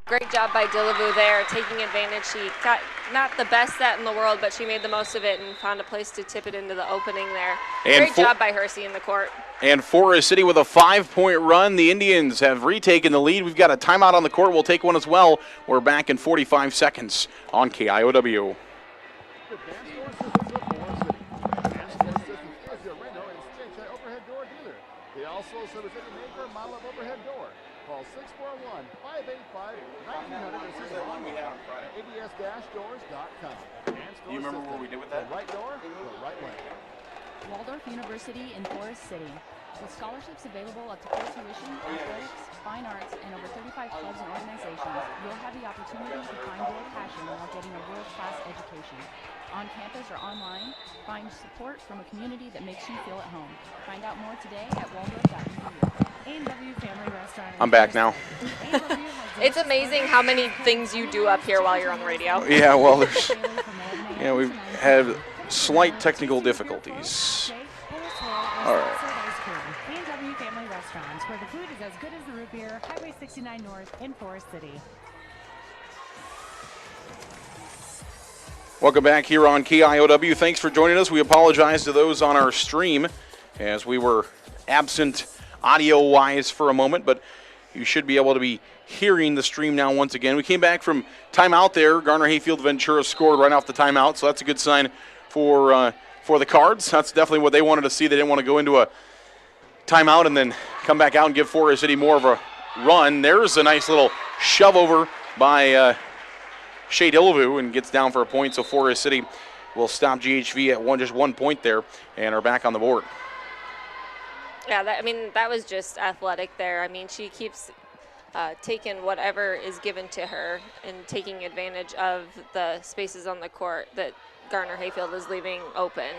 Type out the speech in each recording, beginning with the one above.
Great job by Dillevue there, taking advantage. She got not the best set in the world, but she made the most of it and found a place to tip it into the opening there. And Great job by Hersey in the court. And Forest City with a 5-point run. The Indians have retaken the lead. We've got a timeout on the court. We'll take one as well. We're back in 45 seconds on KIOW. Also service any maker model of overhead door. Call 641-585-1900 or see them online at ads-doors.com. Do you remember what we did with that? The right door, the right way. Waldorf University in Forest City. With scholarships available up to full tuition, athletics, fine arts, and over 35 clubs and organizations, you'll have the opportunity to find your passion while getting a world-class education. On campus or online, find support from a community that makes you feel at home. Find out more today at waldorf.edu. A&W Family Restaurant. I'm back now. It's amazing how many things you do up here while you're on the radio. Yeah, well, we've had slight technical difficulties. All right. A&W Family Restaurants, where the food is as good as the root beer, Highway 69 North in Forest City. Welcome back here on KIOW. Thanks for joining us. We apologize to those on our stream as we were absent audio-wise for a moment, but you should be able to be hearing the stream now once again. We came back from timeout there. Garner-Hayfield Ventura scored right off the timeout, so that's a good sign for the Cards. That's definitely what they wanted to see. They didn't want to go into a timeout and then come back out and give Forest City more of a run. There's a nice little shove over by Shea Dillevue and gets down for a point, so Forest City will stop GHV at just 1 point there and are back on the board. Yeah, that was just athletic there. I mean, she keeps taking whatever is given to her and taking advantage of the spaces on the court that Garner-Hayfield is leaving open.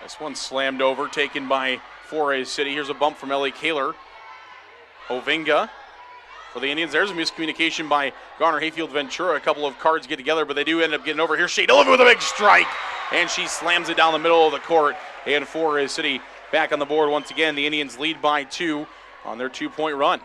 This one slammed over, taken by Forest City. Here's a bump from Ellie Kaler. Ovinga for the Indians. There's a miscommunication by Garner-Hayfield Ventura. A couple of Cards get together, but they do end up getting over here. Shea Dillevue with a big strike, and she slams it down the middle of the court. And Forest City back on the board once again. The Indians lead by 2 on their 2-point run.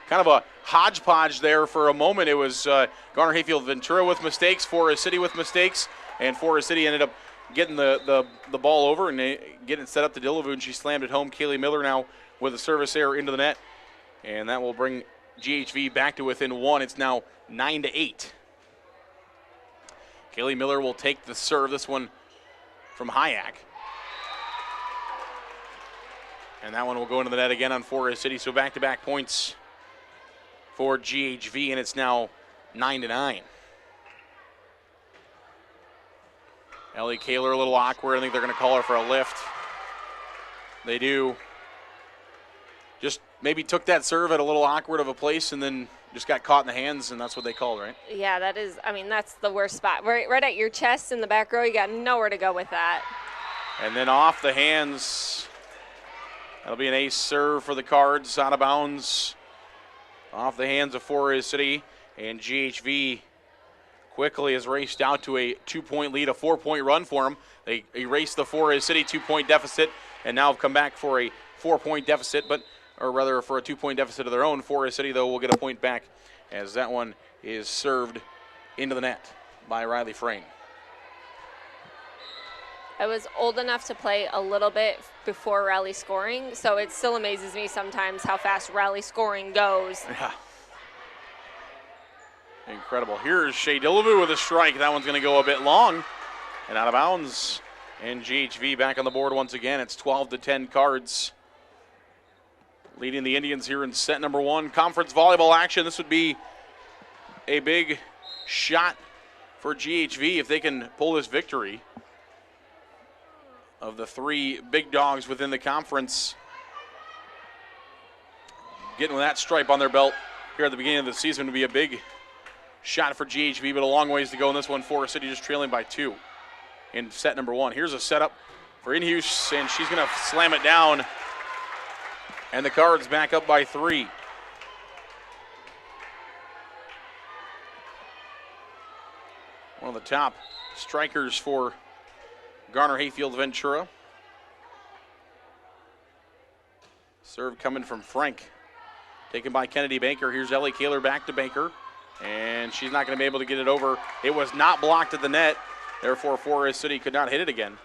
Kind of a hodgepodge there for a moment. It was Garner-Hayfield Ventura with mistakes, Forest City with mistakes, and Forest City ended up getting the ball over and getting it set up to Dillevue, and she slammed it home. Kaylee Miller now with a service error into the net, and that will bring GHV back to within 1. It's now 9-8. Kaylee Miller will take the serve. This one from Hayek. And that one will go into the net again on Forest City. So back-to-back points for GHV, and it's now 9-9. Ellie Kaler a little awkward. I think they're going to call her for a lift. They do. Just maybe took that serve at a little awkward of a place and then just got caught in the hands, and that's what they called, right? Yeah, that's the worst spot. Right at your chest in the back row. You got nowhere to go with that. And then off the hands. That'll be an ace serve for the Cards, out of bounds. Off the hands of Forest City, and GHV quickly has raced out to a 2-point lead, a 4-point run for them. They erased the Forest City 2-point deficit and now have come back for a 4-point deficit, or rather for a 2-point deficit of their own. Forest City, though, will get a point back as that one is served into the net by Riley Frayne. I was old enough to play a little bit before rally scoring, so it still amazes me sometimes how fast rally scoring goes. Yeah. Incredible. Here's Shea Dillevue with a strike. That one's going to go a bit long and out of bounds. And GHV back on the board once again. It's 12-10 Cards leading the Indians here in set number 1. Conference volleyball action. This would be a big shot for GHV if they can pull this victory. Of the 3 big dogs within the conference, getting that stripe on their belt here at the beginning of the season would be a big shot for GHV, but a long ways to go in this one. Forest City just trailing by 2 in set number 1. Here's a setup for Inhus, and she's going to slam it down, and the Cards back up by 3. One of the top strikers for Garner-Hayfield Ventura. Serve coming from Frank. taken by Kennedy Baker. Here's Ellie Kaler back to Baker, and she's not going to be able to get it over. It was not blocked at the net, therefore Forest City could not hit it again.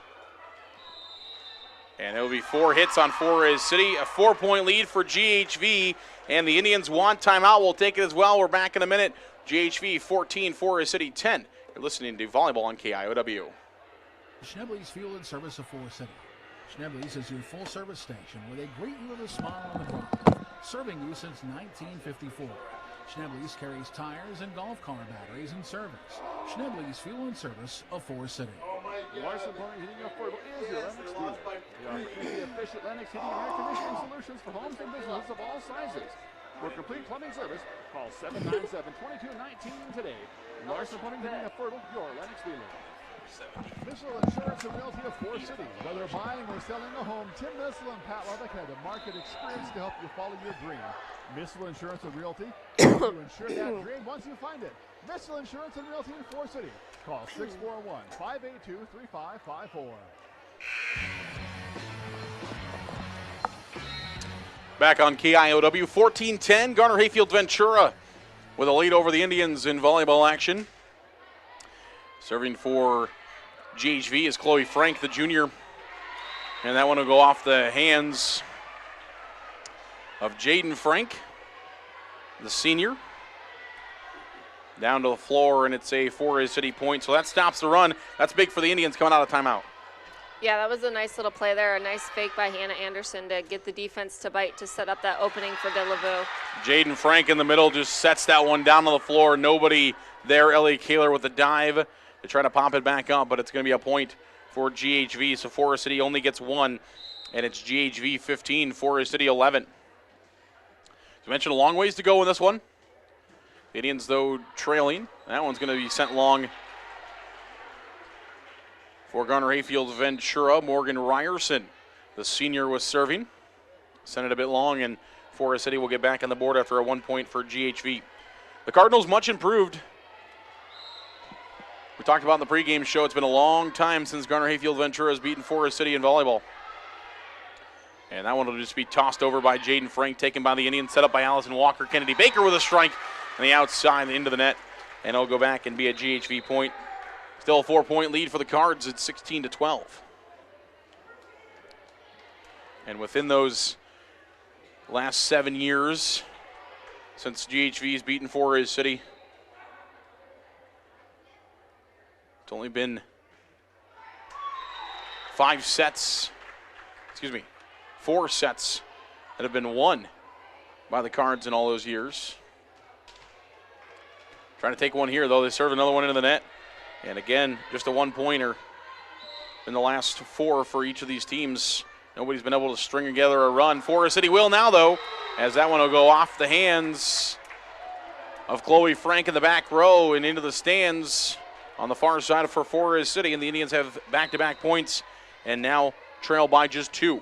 And it will be 4 hits on Forest City, a 4-point lead for GHV, and the Indians want timeout. We'll take it as well. We're back in a minute. GHV 14, Forest City 10. You're listening to Volleyball on KIOW. Schnebley's Fuel and Service of Forest City. Schnebley's is your full-service station where they greet you with a smile on the front, serving you since 1954. Schnebley's carries tires and golf car batteries and service. Schnebley's Fuel and Service of Forest City. Larson Plumbing Heating Affordable is your Lennox dealer. We offer energy efficient Lennox heating and air conditioning solutions for homes and businesses of all sizes. For complete plumbing service, call 797-2219 today. Larson Plumbing Heating Affordable, your Lennox dealer. Missile Insurance and Realty of Forest City. Whether buying or selling a home, Tim Missile and Pat Levick have the market experience to help you follow your dream. Missile Insurance and Realty, you insure that dream once you find it. Missile Insurance and Realty in Forest City. Call 641-582-3554. Back on KIOW, 14-10, Garner Hayfield Ventura with a lead over the Indians in volleyball action. Serving for GHV is Chloe Frank, the junior. And that one will go off the hands of Jaden Frank, the senior. Down to the floor, and it's a Forest City point. So that stops the run. That's big for the Indians coming out of timeout. Yeah, that was a nice little play there. A nice fake by Hannah Anderson to get the defense to bite to set up that opening for Delavu. Jaden Frank in the middle just sets that one down on the floor. Nobody there. Ellie Kaler with the dive to try to pop it back up, but it's going to be a point for GHV. So Forest City only gets one, and it's GHV 15, Forest City 11. As I mentioned, a long ways to go in this one. The Indians, though, trailing. That one's going to be sent long for Garner Hayfield Ventura. Morgan Ryerson, the senior, was serving. Sent it a bit long, and Forest City will get back on the board after a 1 point for GHV. The Cardinals much improved. We talked about in the pregame show, it's been a long time since Garner Hayfield Ventura has beaten Forest City in volleyball. And that one will just be tossed over by Jaden Frank, taken by the Indians, set up by Allison Walker. Kennedy Baker with a strike on the outside into the net, and it'll go back and be a GHV point. Still a 4-point lead for the Cards at 16-12. And within those last 7 years since GHV's beaten Forest City, it's only been 4 sets that have been won by the Cards in all those years. Trying to take one here, though. They serve another one into the net. And again, just a 1-pointer in the last 4 for each of these teams. Nobody's been able to string together a run. Forest City will now, though, as that one will go off the hands of Chloe Frank in the back row and into the stands on the far side for Forest City. And the Indians have back-to-back points and now trail by just 2.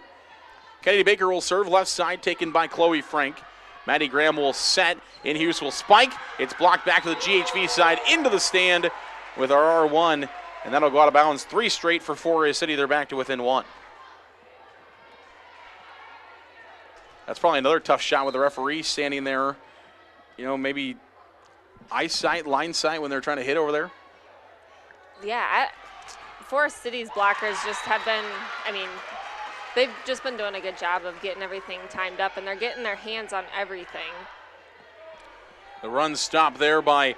Kennedy Baker will serve left side, taken by Chloe Frank. Maddie Graham will set. In Hughes will spike. It's blocked back to the GHV side into the stand with our R1, and that'll go out of bounds. 3 straight for Forest City. They're back to within 1. That's probably another tough shot with the referee standing there. You know, maybe eyesight, line sight when they're trying to hit over there. Yeah, Forest City's blockers just have been, they've just been doing a good job of getting everything timed up, and they're getting their hands on everything. The run stopped there by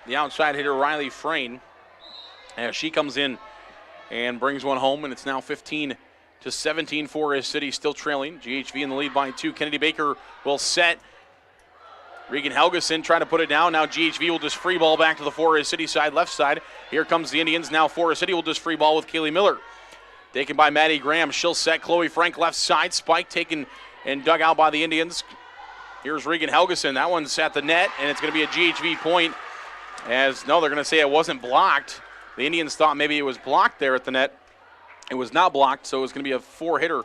the outside hitter, Riley Frayne. As she comes in and brings one home, and it's now 15-17. Forest City still trailing. GHV in the lead by 2. Kennedy Baker will set. Regan Helgeson trying to put it down. Now GHV will just free ball back to the Forest City side, left side. Here comes the Indians. Now Forest City will just free ball with Kaylee Miller. Taken by Maddie Graham. She'll set. Chloe Frank left side. Spike taken and dug out by the Indians. Here's Regan Helgeson. That one's at the net, and it's going to be a GHV point. They're going to say it wasn't blocked. The Indians thought maybe it was blocked there at the net. It was not blocked, so it's going to be a 4-hitter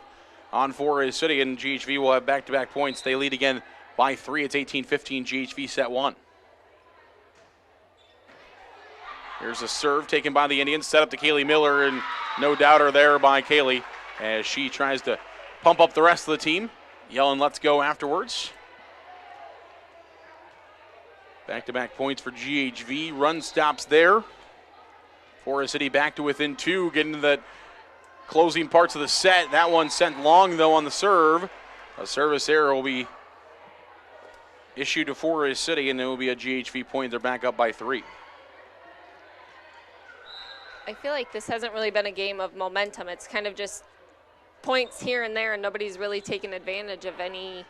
on Forest City, and GHV will have back-to-back points. They lead again by 3. It's 18-15. GHV set 1. Here's a serve taken by the Indians, set up to Kaylee Miller, and no doubter there by Kaylee as she tries to pump up the rest of the team, yelling, "Let's go," afterwards. Back-to-back points for GHV. Run stops there. Forest City back to within 2, getting to the closing parts of the set. That one sent long, though, on the serve. A service error will be issued to Forest City, and it will be a GHV point. They're back up by 3. I feel like this hasn't really been a game of momentum. It's kind of just points here and there, and nobody's really taken advantage of any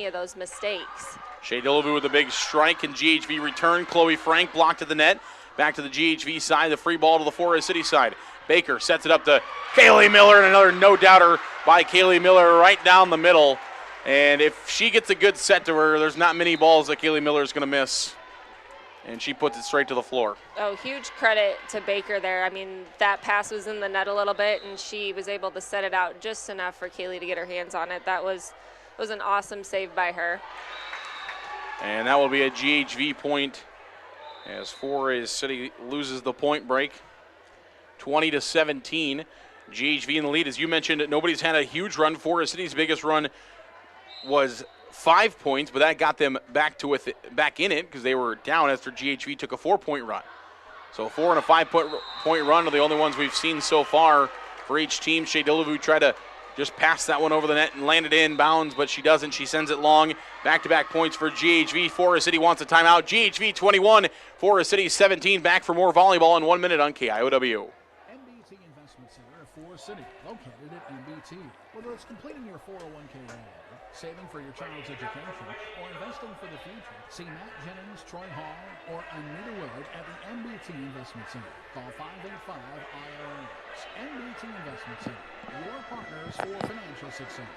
of those mistakes. Shea Dillevue with a big strike, and GHV return. Chloe Frank blocked at the net. Back to the GHV side, the free ball to the Forest City side. Baker sets it up to Kaylee Miller, and another no-doubter by Kaylee Miller right down the middle. And if she gets a good set to her, there's not many balls that Kaylee Miller is going to miss. And she puts it straight to the floor. Oh, huge credit to Baker there. I mean, that pass was in the net a little bit, and she was able to set it out just enough for Kaylee to get her hands on it. That was an awesome save by her. And that will be a GHV point as Forest City loses the point break. 20-17. GHV in the lead. As you mentioned, nobody's had a huge run. Forest City's biggest run was 5 points, but that got them back in it because they were down after GHV took a 4-point run. So 4 and a 5-point run are the only ones we've seen so far for each team. Shea Dillevue tried to just pass that one over the net and land it in bounds, but she doesn't. She sends it long. Back-to-back points for GHV. Forest City wants a timeout. GHV 21, Forest City 17. Back for more volleyball in 1 minute on KIOW. MBT Investment Center of Forest City, located at MBT. Whether it's completing your 401k rollover, saving for your child's education, or investing for the future, see Matt Jennings, Troy Hall, or Anita Willard at the MBT Investment Center. Call 585-IRS. MBT Investment Center, your partners for financial success.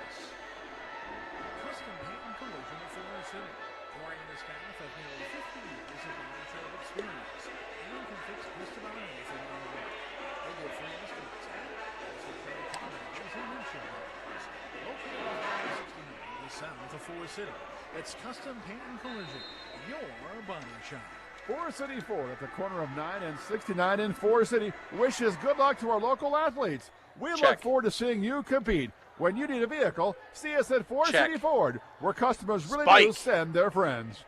Custom Paint and Collision of Forest City. Joining the staff of nearly 50 years of volunteer experience. You can fix just about anything on the road. They give free estimates and also pay car repairs and windshield repairs. Located on 69 south of Forest City. It's Custom Paint and Collision, your body shop. Forest City Ford at the corner of 9 and 69 in Forest City wishes good luck to our local athletes. We look forward to seeing you compete. When you need a vehicle, see us at Forest City Ford, where customers really do send their friends.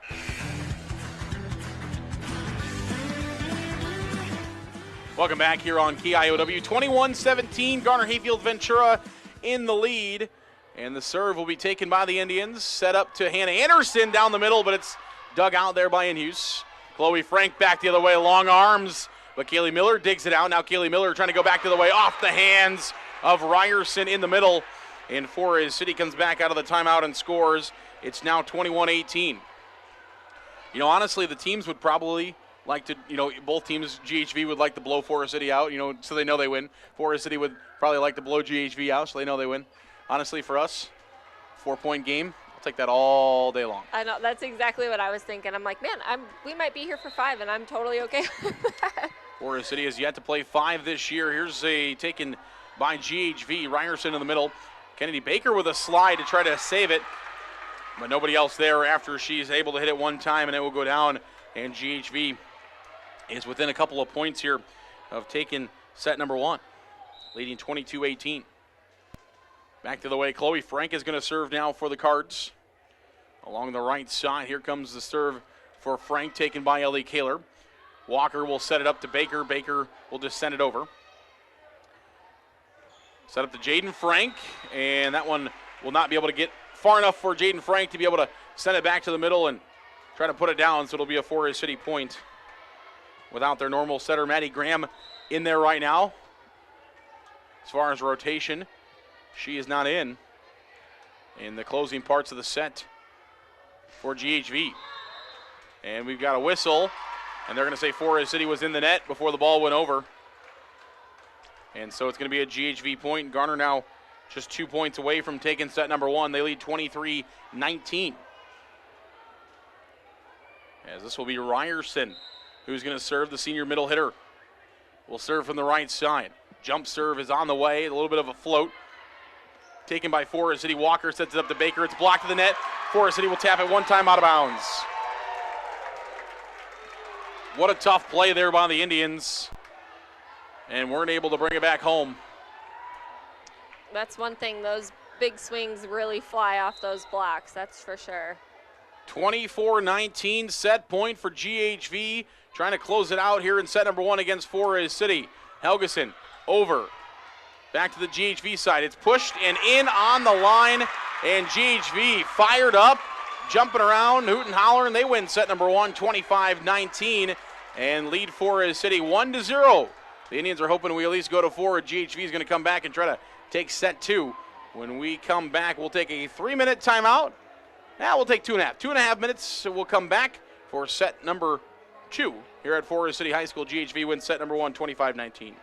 Welcome back here on KIOW. 21-17, Garner Hayfield Ventura in the lead. And the serve will be taken by the Indians. Set up to Hannah Anderson down the middle, but it's dug out there by Inhus. Chloe Frank back the other way, long arms, but Kaylee Miller digs it out. Now Kaylee Miller trying to go back the other way, off the hands of Ryerson in the middle. And Forest City comes back out of the timeout and scores. It's now 21-18. You know, honestly, the teams would probably like to, both teams, GHV would like to blow Forest City out, so they know they win. Forest City would probably like to blow GHV out so they know they win. Honestly, for us, 4-point game, I'll take that all day long. I know, that's exactly what I was thinking. I'm like, man, we might be here for 5, and I'm totally okay with that. Forest City has yet to play 5 this year. Here's a taken by GHV. Ryerson in the middle. Kennedy Baker with a slide to try to save it, but nobody else there after she's able to hit it one time, and it will go down. And GHV is within a couple of points here of taking set number 1, leading 22-18. Back to the way, Chloe Frank is going to serve now for the Cards. Along the right side, here comes the serve for Frank, taken by Ellie Kaler. Walker will set it up to Baker. Baker will just send it over. Set up to Jaden Frank, and that one will not be able to get far enough for Jaden Frank to be able to send it back to the middle and try to put it down, so it'll be a Forest City point. Without their normal setter, Maddie Graham, in there right now. As far as rotation, she is not in the closing parts of the set for GHV. And we've got a whistle, and they're going to say Forest City was in the net before the ball went over. And so it's going to be a GHV point. Garner now just 2 points away from taking set number 1. They lead 23-19. As this will be Ryerson, who's going to serve, the senior middle hitter. Will serve from the right side. Jump serve is on the way, a little bit of a float. Taken by Forest City. Walker sets it up to Baker. It's blocked to the net. Forest City will tap it one time out of bounds. What a tough play there by the Indians. And weren't able to bring it back home. That's one thing, those big swings really fly off those blocks, that's for sure. 24-19 set point for GHV. Trying to close it out here in set number 1 against Forest City. Helgeson over. Back to the GHV side. It's pushed and in on the line. And GHV fired up, jumping around, hooting and hollering. They win set number 1, 25-19, and lead Forest City 1-0. The Indians are hoping we at least go to 4. GHV is going to come back and try to take set 2. When we come back, we'll take a 3-minute timeout. Now we'll take 2.5. 2.5 minutes, so we'll come back for set number 2 here at Forest City High School. GHV wins set number 1, 25-19.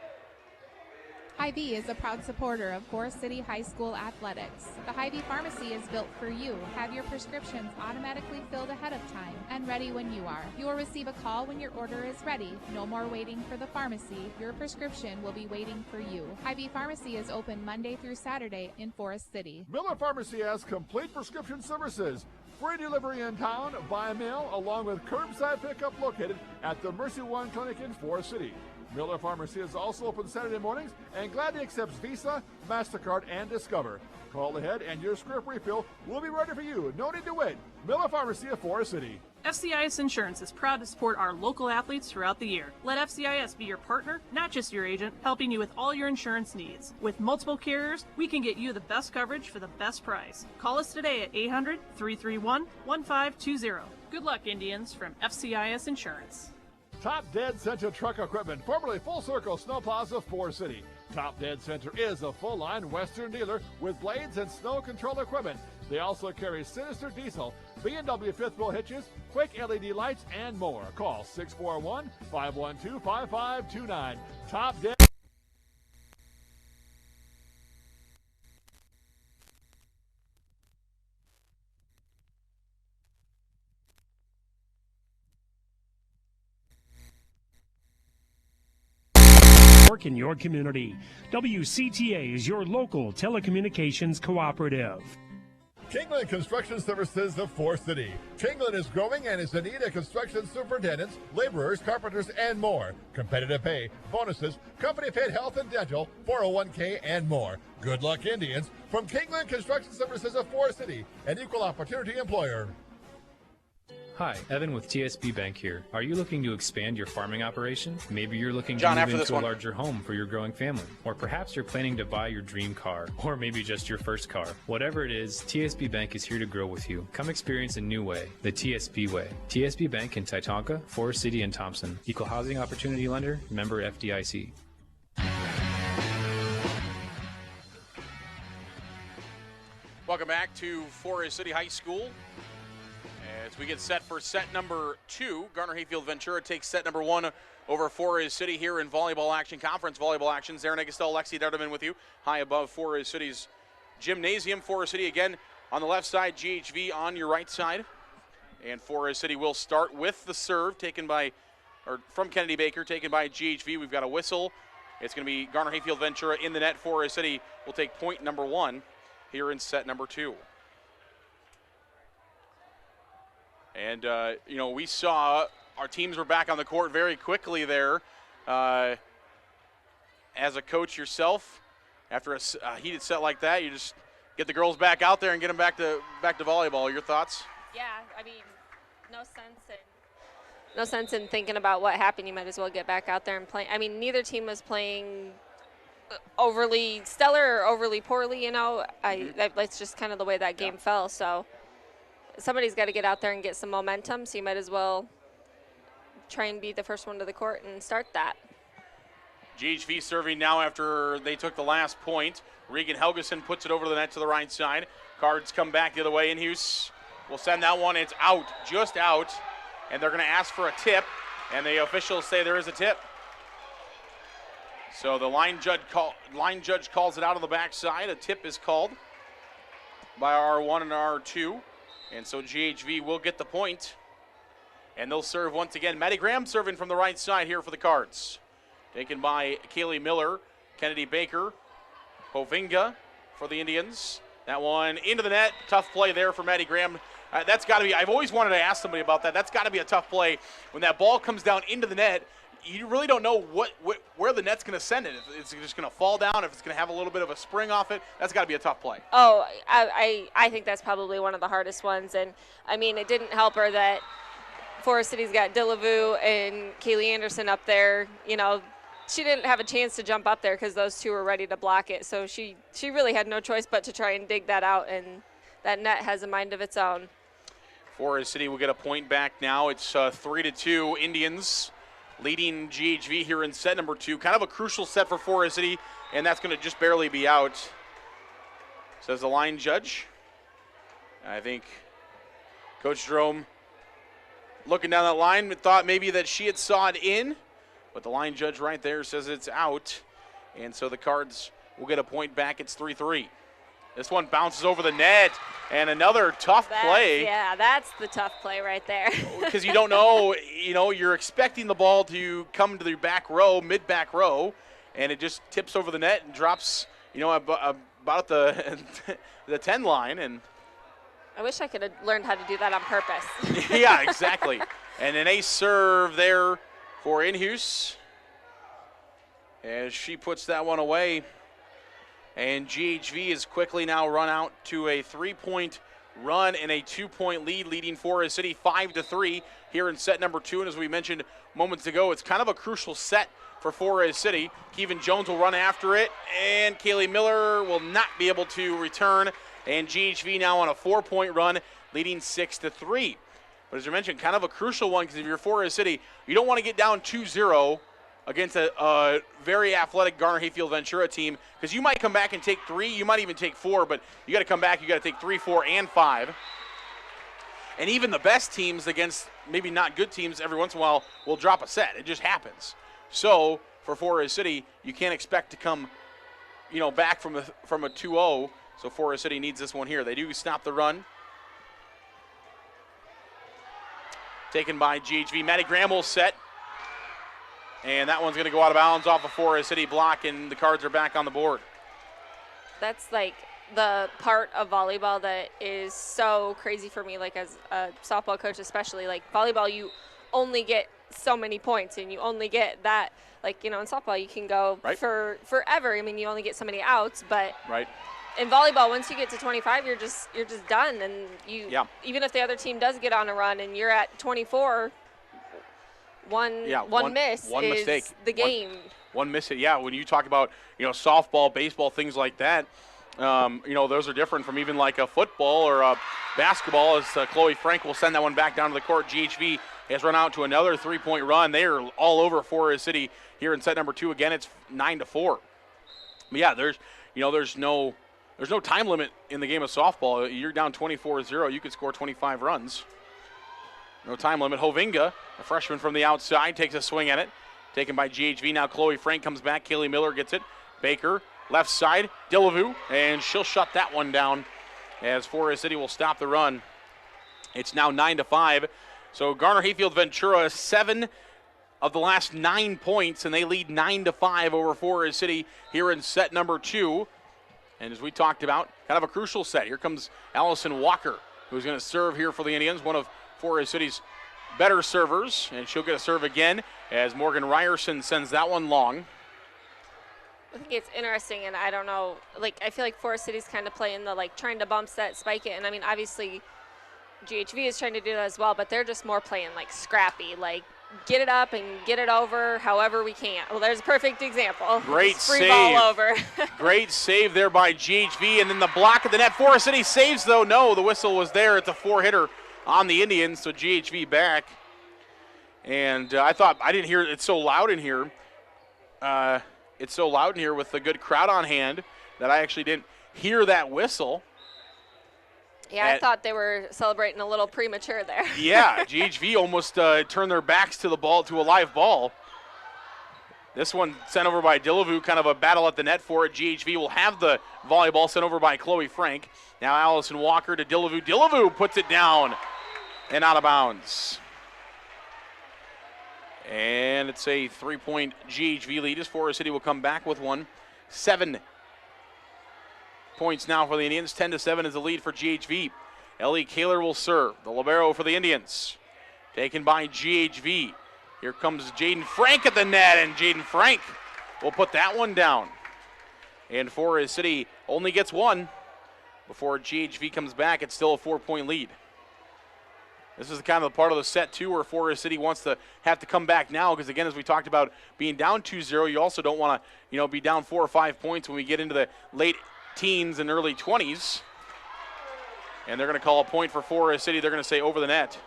Hy-Vee is a proud supporter of Forest City High School athletics. The Hy-Vee Pharmacy is built for you. Have your prescriptions automatically filled ahead of time and ready when you are. You will receive a call when your order is ready. No more waiting for the pharmacy. Your prescription will be waiting for you. Hy-Vee Pharmacy is open Monday through Saturday in Forest City. Miller Pharmacy has complete prescription services. Free delivery in town, by mail, along with curbside pickup located at the Mercy One Clinic in Forest City. Miller Pharmacy is also open Saturday mornings and gladly accepts Visa, MasterCard, and Discover. Call ahead and your script refill will be ready for you. No need to wait. Miller Pharmacy of Forest City. FCIS Insurance is proud to support our local athletes throughout the year. Let FCIS be your partner, not just your agent, helping you with all your insurance needs. With multiple carriers, we can get you the best coverage for the best price. Call us today at 800-331-1520. Good luck, Indians, from FCIS Insurance. Top Dead Center Truck Equipment, formerly Full Circle Snow Plaza, Forest City. Top Dead Center is a full-line Western dealer with blades and snow control equipment. They also carry Sinister Diesel, B&W fifth wheel hitches, quick LED lights, and more. Call 641-512-5529. Top Dead. Work in your community. WCTA is your local telecommunications cooperative. Kingland Construction Services of Forest City. Kingland is growing and is in need of construction superintendents, laborers, carpenters, and more. Competitive pay, bonuses, company-paid health and dental, 401k, and more. Good luck, Indians. From Kingland Construction Services of Forest City, an equal opportunity employer. Hi, Evan with TSB Bank here. Are you looking to expand your farming operation? Maybe you're looking John, to move after into a larger home for your growing family. Or perhaps you're planning to buy your dream car. Or maybe just your first car. Whatever it is, TSB Bank is here to grow with you. Come experience a new way, the TSB way. TSB Bank in Titonka, Forest City, and Thompson. Equal housing opportunity lender, member FDIC. Welcome back to Forest City High School. As we get set for set number 2, Garner Hayfield Ventura takes set number 1 over Forest City here in volleyball action, conference volleyball action. Zarin Egestel, Lexi Darderman with you, high above Forest City's gymnasium. Forest City again on the left side, GHV on your right side. And Forest City will start with the serve from Kennedy Baker, taken by GHV. We've got a whistle. It's going to be Garner Hayfield Ventura in the net. Forest City will take point number 1 here in set number 2. And, we saw our teams were back on the court very quickly there. As a coach yourself, after a heated set like that, you just get the girls back out there and get them back to volleyball. Your thoughts? Yeah, I mean, no sense in thinking about what happened. You might as well get back out there and play. I mean, neither team was playing overly stellar or overly poorly, That's just kind of the way that game fell, so somebody's got to get out there and get some momentum, so you might as well try and be the first one to the court and start that. GHV serving now after they took the last point. Regan Helgeson puts it over the net to the right side. Cards come back the other way, and Hughes will send that one. It's out, just out, and they're going to ask for a tip, and the officials say there is a tip. So the line judge calls it out on the backside. A tip is called by R1 and R2. And so GHV will get the point, and they'll serve once again. Maddie Graham serving from the right side here for the Cards. Taken by Kaylee Miller, Kennedy Baker, Hovinga for the Indians. That one into the net. Tough play there for Maddie Graham. That's got to be, I've always wanted to ask somebody about that. That's got to be a tough play. When that ball comes down into the net, you really don't know where the net's going to send it. If it's just going to fall down, if it's going to have a little bit of a spring off it, that's got to be a tough play. Oh, I think that's probably one of the hardest ones. And, I mean, it didn't help her that Forest City's got Dillevue and Kaylee Anderson up there. You know, she didn't have a chance to jump up there because those two were ready to block it. So she really had no choice but to try and dig that out, and that net has a mind of its own. Forest City will get a point back now. It's 3-2. Indians leading GHV here in set number 2. Kind of a crucial set for Forest City, and that's going to just barely be out, says the line judge. I think Coach Jerome, looking down that line, thought maybe that she had saw it in, but the line judge right there says it's out, and so the Cards will get a point back. It's 3-3. This one bounces over the net, and another tough play. Yeah, that's the tough play right there. Because you don't know, you're expecting the ball to come to the back row, mid-back row, and it just tips over the net and drops, about the the 10 line. And I wish I could have learned how to do that on purpose. Yeah, exactly. And an ace serve there for Inhus as she puts that one away. And GHV is quickly now run out to a 3-point run and a 2-point lead, leading Forest City 5-3 here in set number 2. And as we mentioned moments ago, it's kind of a crucial set for Forest City. Kevin Jones will run after it, and Kaylee Miller will not be able to return. And GHV now on a 4-point run, leading 6-3. But as I mentioned, kind of a crucial one, because if you're Forest City, you don't want to get down 2-0 against a very athletic Garner-Hayfield Ventura team, because you might come back and take 3, you might even take 4, but you got to come back, you got to take 3, 4, and 5. And even the best teams against maybe not good teams every once in a while will drop a set. It just happens. So for Forest City, you can't expect to come, back from a 2-0. So Forest City needs this one here. They do stop the run. Taken by GHV. Maddie Graham will set. And that one's going to go out of bounds off a Forest City block, and the Cards are back on the board. That's like the part of volleyball that is so crazy for me, like as a softball coach especially. Like volleyball, you only get so many points, and you only get that. Like, in softball, you can go for forever. I mean, you only get so many outs, but in volleyball, once you get to 25, you're just done. And even if the other team does get on a run and you're at 24, one miss one is mistake. The game. One miss. Yeah, when you talk about softball, baseball, things like that, those are different from even like a football or a basketball. As Chloe Frank will send that one back down to the court. GHV has run out to another 3-point run. They are all over Forest City here in set number 2. Again, it's 9-4. But yeah, there's no time limit in the game of softball. You're down 24-0. You could score 25 runs. No time limit. Hovinga, a freshman from the outside, takes a swing at it. Taken by GHV. Now Chloe Frank comes back. Kaylee Miller gets it. Baker, left side. Dillevue, and she'll shut that one down as Forest City will stop the run. It's now 9-5. So Garner-Hayfield Ventura, 7 of the last 9 points, and they lead 9-5 over Forest City here in set number 2. And as we talked about, kind of a crucial set. Here comes Allison Walker, who's going to serve here for the Indians, one of Forest City's better servers, and she'll get a serve again as Morgan Ryerson sends that one long. I think it's interesting, and I don't know, I feel like Forest City's kind of playing the, trying to bump set, spike it, and I mean, obviously, GHV is trying to do that as well, but they're just more playing, scrappy, get it up and get it over however we can. Well, there's a perfect example. Great free save. Ball over. Great save there by GHV, and then the block at the net. Forest City saves, though. No, the whistle was there. It's a 4-hitter on the Indians, so GHV back. And I didn't hear it's so loud in here. It's so loud in here with the good crowd on hand that I actually didn't hear that whistle. Yeah, I thought they were celebrating a little premature there. Yeah, GHV almost turned their backs to the ball, to a live ball. This one sent over by Dillevue, kind of a battle at the net for it. GHV will have the volleyball sent over by Chloe Frank. Now Allison Walker to Dillevue. Dillevue puts it down and out of bounds. And it's a 3-point GHV lead as Forest City will come back with one. 7 points now for the Indians. 10-7 is the lead for GHV. Ellie Kaler will serve. The libero for the Indians. Taken by GHV. Here comes Jaden Frank at the net, and Jaden Frank will put that one down. And Forest City only gets one before GHV comes back. It's still a 4-point lead. This is kind of the part of the set, too, where Forest City wants to have to come back now because, again, as we talked about being down 2-0, you also don't want to, be down 4 or 5 points when we get into the late teens and early 20s. And they're going to call a point for Forest City. They're going to say over the net.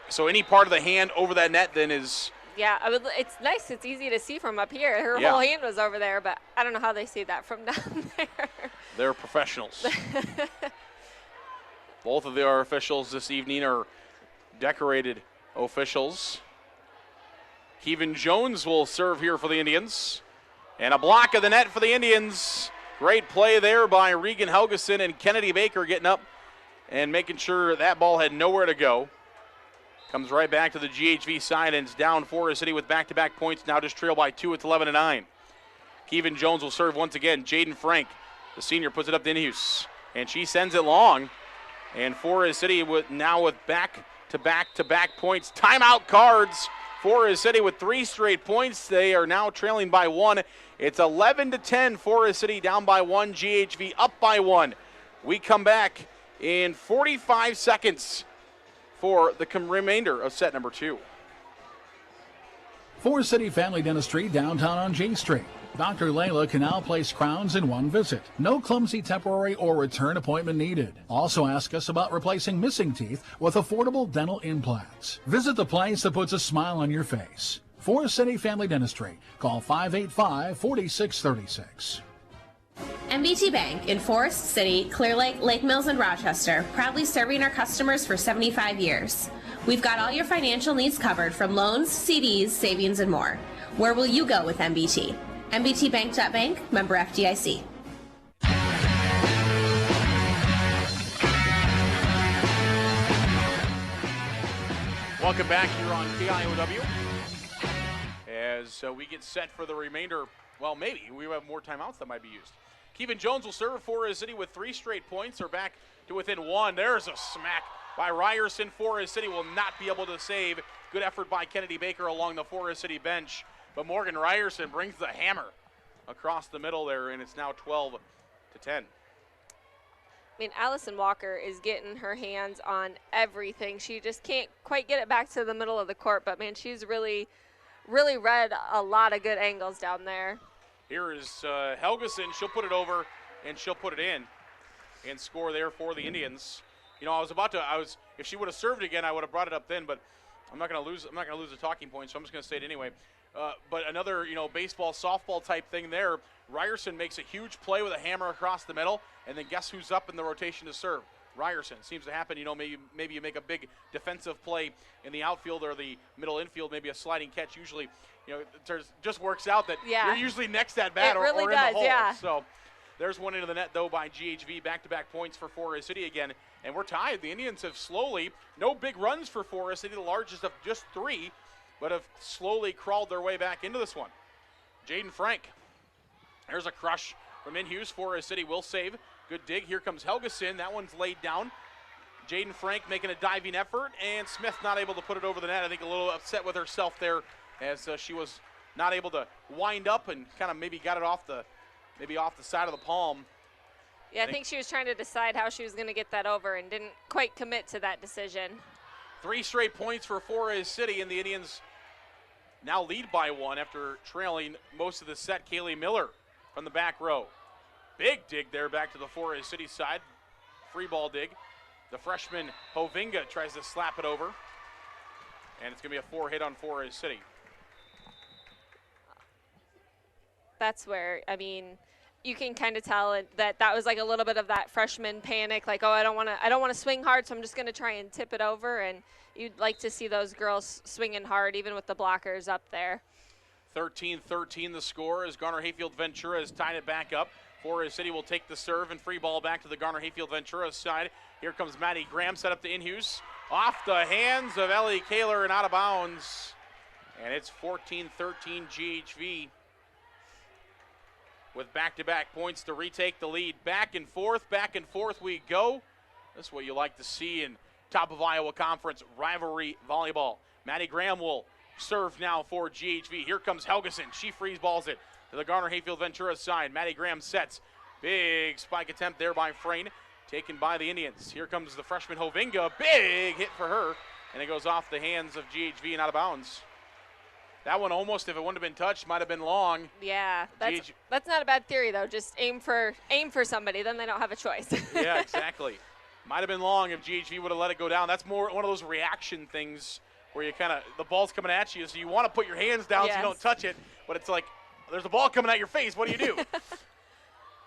So any part of the hand over that net then is... Yeah, it's nice. It's easy to see from up here. Her whole hand was over there, but I don't know how they see that from down there. They're professionals. Both of our officials this evening are decorated officials. Kevin Jones will serve here for the Indians. And a block of the net for the Indians. Great play there by Regan Helgeson and Kennedy Baker getting up and making sure that ball had nowhere to go. Comes right back to the GHV side and it's down Forest City with back-to-back points. Now just trail by 2. It's 11-9. Kevin Jones will serve once again. Jaden Frank, the senior, puts it up to Inhus. And she sends it long. And Forest City now with back-to-back points. Timeout cards. Forest City with 3 straight points. They are now trailing by 1. It's 11-10. Forest City down by 1. GHV up by 1. We come back in 45 seconds for the remainder of set number 2. Forest City Family Dentistry downtown on J Street. Dr. Layla can now place crowns in one visit. No clumsy temporary or return appointment needed. Also ask us about replacing missing teeth with affordable dental implants. Visit the place that puts a smile on your face. Forest City Family Dentistry. Call 585-4636. MBT Bank in Forest City, Clear Lake, Lake Mills, and Rochester, proudly serving our customers for 75 years. We've got all your financial needs covered from loans, CDs, savings, and more. Where will you go with MBT? MBTBank.bank, member FDIC. Welcome back here on KIOW as we get set for the remainder. Well, maybe we have more timeouts that might be used. Kevin Jones will serve Forest City with 3 straight points. They're back to within 1. There's a smack by Ryerson. Forest City will not be able to save. Good effort by Kennedy Baker along the Forest City bench. But Morgan Ryerson brings the hammer across the middle there, and it's now 12-10. I mean, Allison Walker is getting her hands on everything. She just can't quite get it back to the middle of the court, but, man, she's really read a lot of good angles down there. Here is Helgeson. She'll put it over, and she'll put it in and score there for the Indians. If she would have served again, I would have brought it up then, but I'm not going to lose the talking point, so I'm just going to say it anyway. But another, baseball, softball type thing there. Ryerson makes a huge play with a hammer across the middle, and then guess who's up in the rotation to serve? Ryerson. Seems to happen, maybe you make a big defensive play in the outfield or the middle infield, maybe a sliding catch. Usually, it just works out that you're usually next at bat or in the hole. Yeah. So there's one into the net, though, by GHV. Back-to-back points for Forest City again, and we're tied. The Indians have slowly, no big runs for Forest City, the largest of just 3, but have slowly crawled their way back into this one. Jaden Frank. There's a crush from Inhus. Forest City will save. Good dig. Here comes Helgeson. That one's laid down. Jaden Frank making a diving effort, and Smith not able to put it over the net. I think a little upset with herself there as she was not able to wind up and kind of maybe got it off the side of the palm. Yeah, I think she was trying to decide how she was going to get that over and didn't quite commit to that decision. 3 straight points for Forest City, and the Indians now lead by 1 after trailing most of the set. Kaylee Miller from the back row. Big dig there back to the Forest City side. Free ball dig. The freshman Hovinga tries to slap it over. And it's going to be a 4 hit on Forest City. That's where, you can kind of tell that was like a little bit of that freshman panic, like, I don't want to swing hard, so I'm just going to try and tip it over. And you'd like to see those girls swinging hard, even with the blockers up there. 13-13 the score as Garner Hayfield Ventura has tied it back up. Forest City will take the serve and free ball back to the Garner Hayfield Ventura side. Here comes Maddie Graham, set up to Inhus. Off the hands of Ellie Kaler and out of bounds. And it's 14-13 GHV with back-to-back points to retake the lead. Back and forth we go. That's what you like to see in top of Iowa Conference rivalry volleyball. Maddie Graham will serve now for GHV. Here comes Helgeson. She freeze balls it to the Garner Hayfield Ventura side. Maddie Graham sets. Big spike attempt there by Frayne, taken by the Indians. Here comes the freshman Hovinga. Big hit for her, and it goes off the hands of GHV and out of bounds. That one almost, if it wouldn't have been touched, might have been long. Yeah, that's not a bad theory, though. Just aim for somebody, then they don't have a choice. Yeah, exactly. Might have been long if GHV would have let it go down. That's more one of those reaction things where you kind of, the ball's coming at you, so you want to put your hands down so you don't touch it, but it's like, there's a ball coming at your face. What do?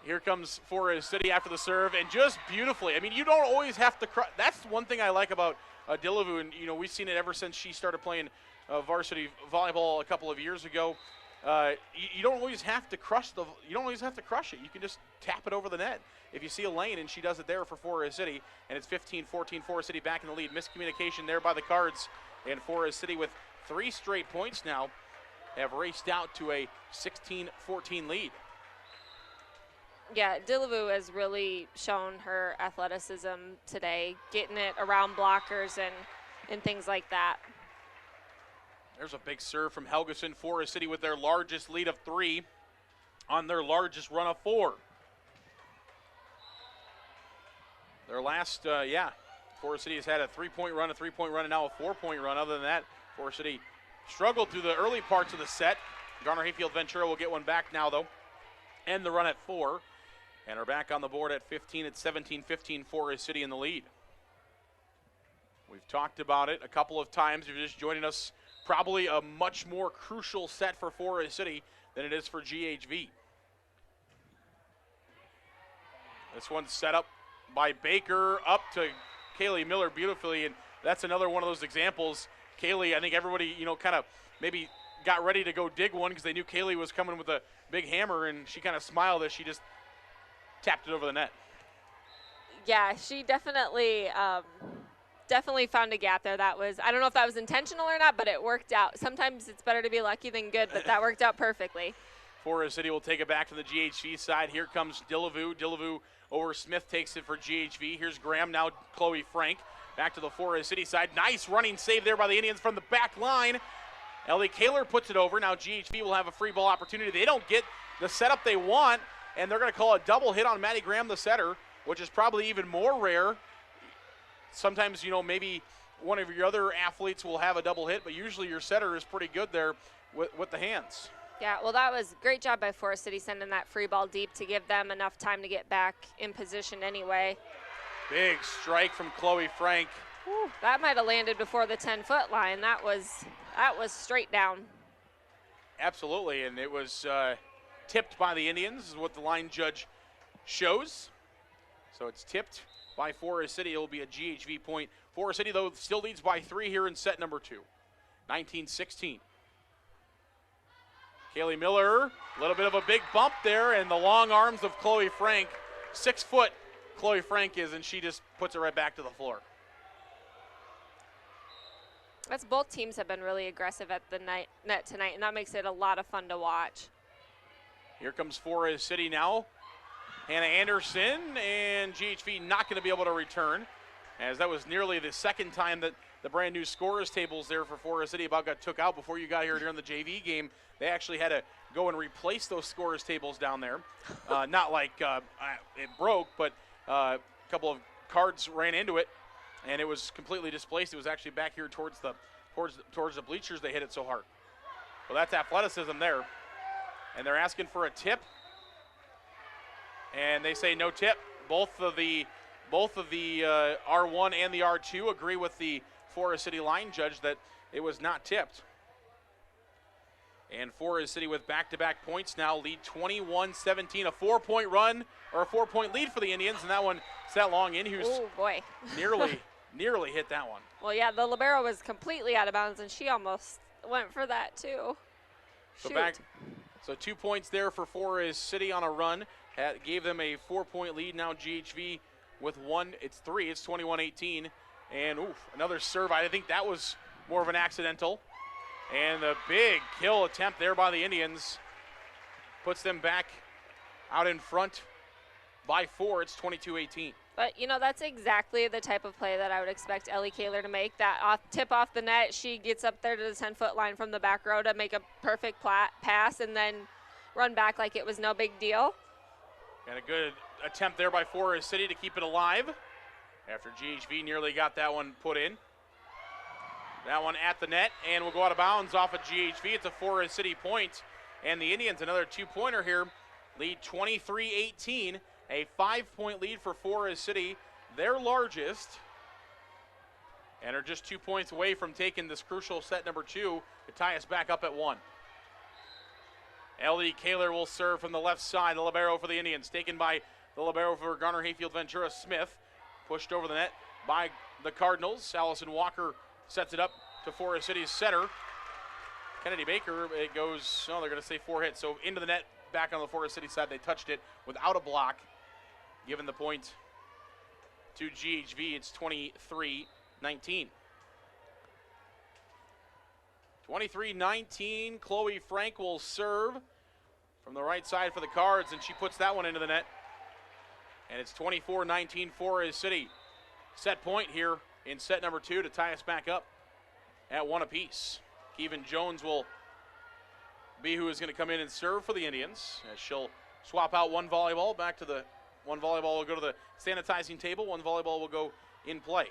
Here comes Forest City after the serve, and just beautifully. I mean, you don't always have to crush. That's one thing I like about Dillevue, and we've seen it ever since she started playing varsity volleyball a couple of years ago. You don't always have to crush you don't always have to crush it. You can just tap it over the net. If you see a lane, and she does it there for Forest City, and it's 15-14. Forest City back in the lead. Miscommunication there by the Cards, and Forest City with 3 straight points now have raced out to a 16-14 lead. Yeah, Dillevue has really shown her athleticism today, getting it around blockers and things like that. There's a big serve from Helgeson. Forest City with their largest lead of 3 on their largest run of 4. Their last, Forest City has had a 3-point run, and now a 4-point run. Other than that, Forest City struggled through the early parts of the set. Garner Hayfield Ventura will get one back now, though. End the run at 4. And are back on the board at 15 at 17-15, Forest City in the lead. We've talked about it a couple of times. If you're just joining us, probably a much more crucial set for Forest City than it is for GHV. This one's set up by Baker up to Kaylee Miller beautifully, and that's another one of those examples. Kaylee, I think everybody, kind of maybe got ready to go dig one because they knew Kaylee was coming with a big hammer, and she kind of smiled as she just tapped it over the net. Yeah, she definitely found a gap there. That was, I don't know if that was intentional or not, but it worked out. Sometimes it's better to be lucky than good, but that worked out perfectly. Forest City will take it back to the GHV side. Here comes Dillevue. Dillevue over Smith takes it for GHV. Here's Graham, now Chloe Frank. Back to the Forest City side. Nice running save there by the Indians from the back line. Ellie Kaler puts it over. Now GHV will have a free ball opportunity. They don't get the setup they want, and they're going to call a double hit on Maddie Graham, the setter, which is probably even more rare. Sometimes, maybe one of your other athletes will have a double hit, but usually your setter is pretty good there with the hands. Yeah, well, that was a great job by Forest City sending that free ball deep to give them enough time to get back in position anyway. Big strike from Chloe Frank. Whew, that might have landed before the 10-foot line. That was straight down. Absolutely, and it was tipped by the Indians, is what the line judge shows. So it's tipped by Forest City. It will be a GHV point. Forest City, though, still leads by 3 here in set number 2. 19-16. Kaylee Miller, a little bit of a big bump there, and the long arms of Chloe Frank. 6 foot Chloe Frank is, and she just puts it right back to the floor. That's both teams have been really aggressive at the net tonight, and that makes it a lot of fun to watch. Here comes Forest City now. Hannah Anderson, and GHV not going to be able to return, as that was nearly the second time that the brand new scorers tables there for Forest City about got took out before you got here during the JV game. They actually had to go and replace those scorers tables down there. Not like it broke, but a couple of cards ran into it, and it was completely displaced. It was actually back here towards the bleachers. They hit it so hard. Well, that's athleticism there, and they're asking for a tip. And they say no tip. Both of the R1 and the R2 agree with the Forest City line judge that it was not tipped. And Forest City with back-to-back points now lead 21-17. A 4-point run, or a 4-point lead for the Indians, and that one set long in. Hughes nearly hit that one. Well, yeah, the libero was completely out of bounds, and she almost went for that too. So 2 points there for Forest City on a run. Gave them a 4-point lead. Now GHV with 1. It's 3. It's 21-18. And another serve. I think that was more of an accidental. And the big kill attempt there by the Indians puts them back out in front by 4. It's 22-18. But, that's exactly the type of play that I would expect Ellie Kaler to make. That tip off the net, she gets up there to the 10-foot line from the back row to make a perfect pass and then run back like it was no big deal. And a good attempt there by Forest City to keep it alive after GHV nearly got that one put in. That one at the net and will go out of bounds off of GHV. It's a Forest City point. And the Indians, another 2-pointer here, lead 23-18. A 5-point lead for Forest City, their largest, and are just 2 points away from taking this crucial set number 2 to tie us back up at 1. Ellie Kaler will serve from the left side, the libero for the Indians, taken by the libero for Garner Hayfield Ventura Smith, pushed over the net by the Cardinals. Allison Walker sets it up to Forest City's setter. Kennedy Baker, it goes, they're going to say 4 hits, so into the net, back on the Forest City side. They touched it without a block. Given the point to GHV, it's 23-19. 23-19, Chloe Frank will serve from the right side for the Cards, and she puts that one into the net. And it's 24-19 Forest City. Set point here in set number 2 to tie us back up at 1 apiece. Keevan Jones will be who is going to come in and serve for the Indians, as she'll swap out one volleyball back to the one volleyball will go to the sanitizing table. One volleyball will go in play.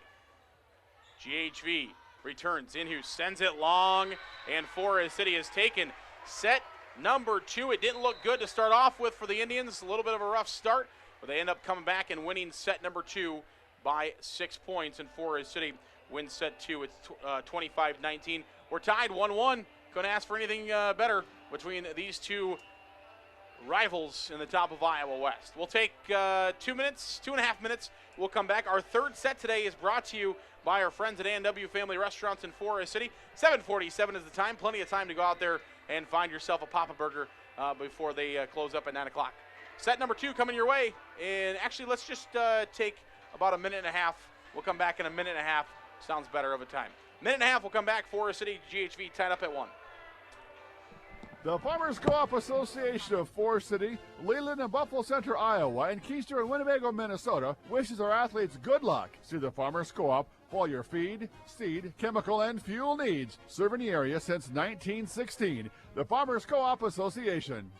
GHV returns. Inhu sends it long, and Forest City has taken set number 2. It didn't look good to start off with for the Indians. A little bit of a rough start, but they end up coming back and winning set number 2 by 6 points, and Forest City wins set 2. It's 25-19. We're tied 1-1. Couldn't ask for anything better between these two rivals in the top of Iowa West. We'll take 2 minutes, 2.5 minutes. We'll come back. Our third set today is brought to you by our friends at A&W Family Restaurants in Forest City. 7:47 is the time. Plenty of time to go out there and find yourself a Papa Burger before they close up at 9 o'clock. Set number 2 coming your way. And actually, let's just take about a minute and a half. We'll come back in a minute and a half. Sounds better of a time. Minute and a half, we'll come back. Forest City, GHV tied up at 1. The Farmers Co-op Association of Forest City, Leland and Buffalo Center, Iowa, and Keister and Winnebago, Minnesota, wishes our athletes good luck. See the Farmers Co-op for all your feed, seed, chemical, and fuel needs. Serving the area since 1916. The Farmers Co-op Association.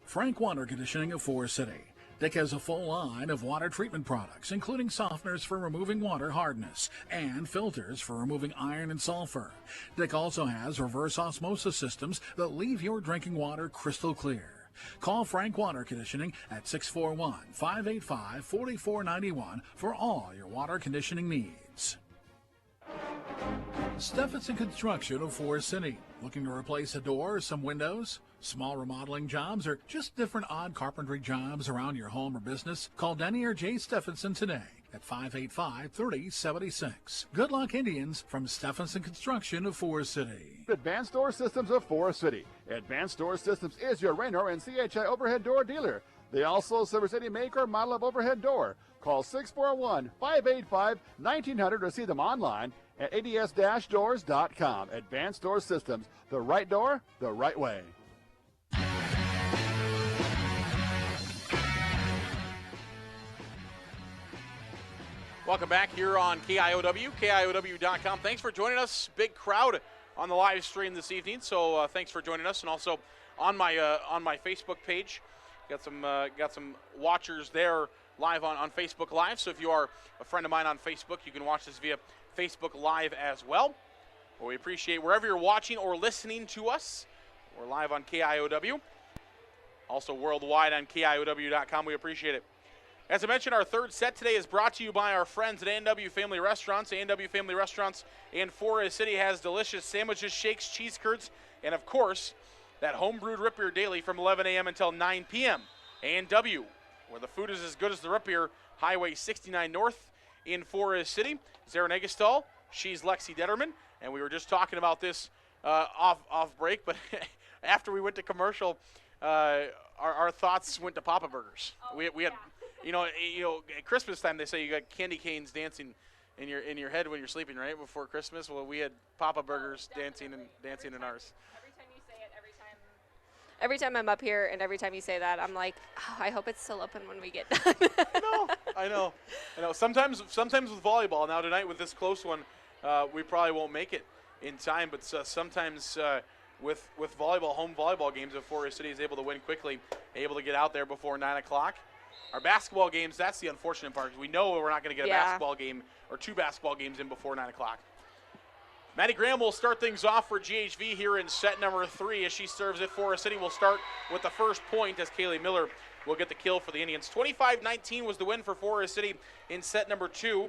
Frank Water Conditioning of Forest City. Dick has a full line of water treatment products, including softeners for removing water hardness and filters for removing iron and sulfur. Dick also has reverse osmosis systems that leave your drinking water crystal clear. Call Frank Water Conditioning at 641-585-4491 for all your water conditioning needs. Stephenson Construction of Forest City. Looking to replace a door or some windows? Small remodeling jobs or just different odd carpentry jobs around your home or business? Call Denny or Jay Stephenson today at 585-3076. Good luck, Indians, from Stephenson Construction of Forest City. Advanced Door Systems of Forest City. Advanced Door Systems is your Raynor and CHI overhead door dealer. They also service any make or model of overhead door. Call 641-585-1900 to see them online at ads-doors.com. Advanced Door Systems, the right door, the right way. Welcome back here on KIOW, KIOW.com. Thanks for joining us. Big crowd on the live stream this evening, so thanks for joining us. And also on my Facebook page, got some watchers there live on Facebook Live. So if you are a friend of mine on Facebook, you can watch this via Facebook Live as well. Well, we appreciate wherever you're watching or listening to us. We're live on KIOW, also worldwide on KIOW.com. We appreciate it. As I mentioned, our third set today is brought to you by our friends at A&W Family Restaurants. A&W Family Restaurants in Forest City has delicious sandwiches, shakes, cheese curds, and of course, that homebrewed root beer daily from 11 a.m. until 9 p.m. A&W, where the food is as good as the root beer, Highway 69 North in Forest City. Zara Negestal, she's Lexi Detterman, and we were just talking about this off break, but after we went to commercial, our thoughts went to Papa Burgers. We had... You know, at Christmas time they say you got candy canes dancing in your head when you're sleeping, right? Before Christmas. Well, we had Papa Burgers dancing in ours. Every time you say it, every time I'm up here and every time you say that, I'm like, oh, I hope it's still open when we get done. I know. Sometimes with volleyball, now tonight with this close one, we probably won't make it in time, but sometimes with volleyball, home volleyball games, if Forest City is able to win quickly, able to get out there before 9 o'clock. Our basketball games, that's the unfortunate part, because we know we're not going to get a basketball game or 2 basketball games in before 9 o'clock. Maddie Graham will start things off for GHV here in set number 3 as she serves it. Forest City will start with the first point as Kaylee Miller will get the kill for the Indians. 25-19 was the win for Forest City in set number 2.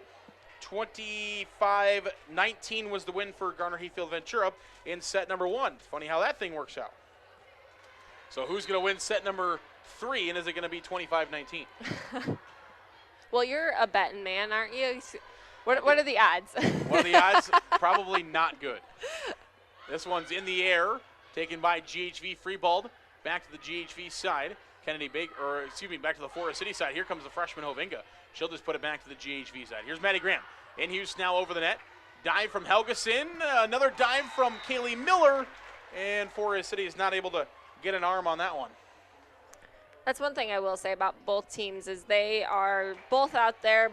25-19 was the win for Garner Hayfield Ventura in set number 1. Funny how that thing works out. So who's going to win set number 3, and is it going to be 25-19? Well, you're a betting man, aren't you? What are the odds? What are the odds? Probably not good. This one's in the air, taken by GHV, free balled back to the GHV side. Back to the Forest City side. Here comes the freshman Hovinga. She'll just put it back to the GHV side. Here's Maddie Graham. In Hughes now over the net. Dive from Helgeson. Another dive from Kaylee Miller. And Forest City is not able to get an arm on that one. That's one thing I will say about both teams is they are both out there,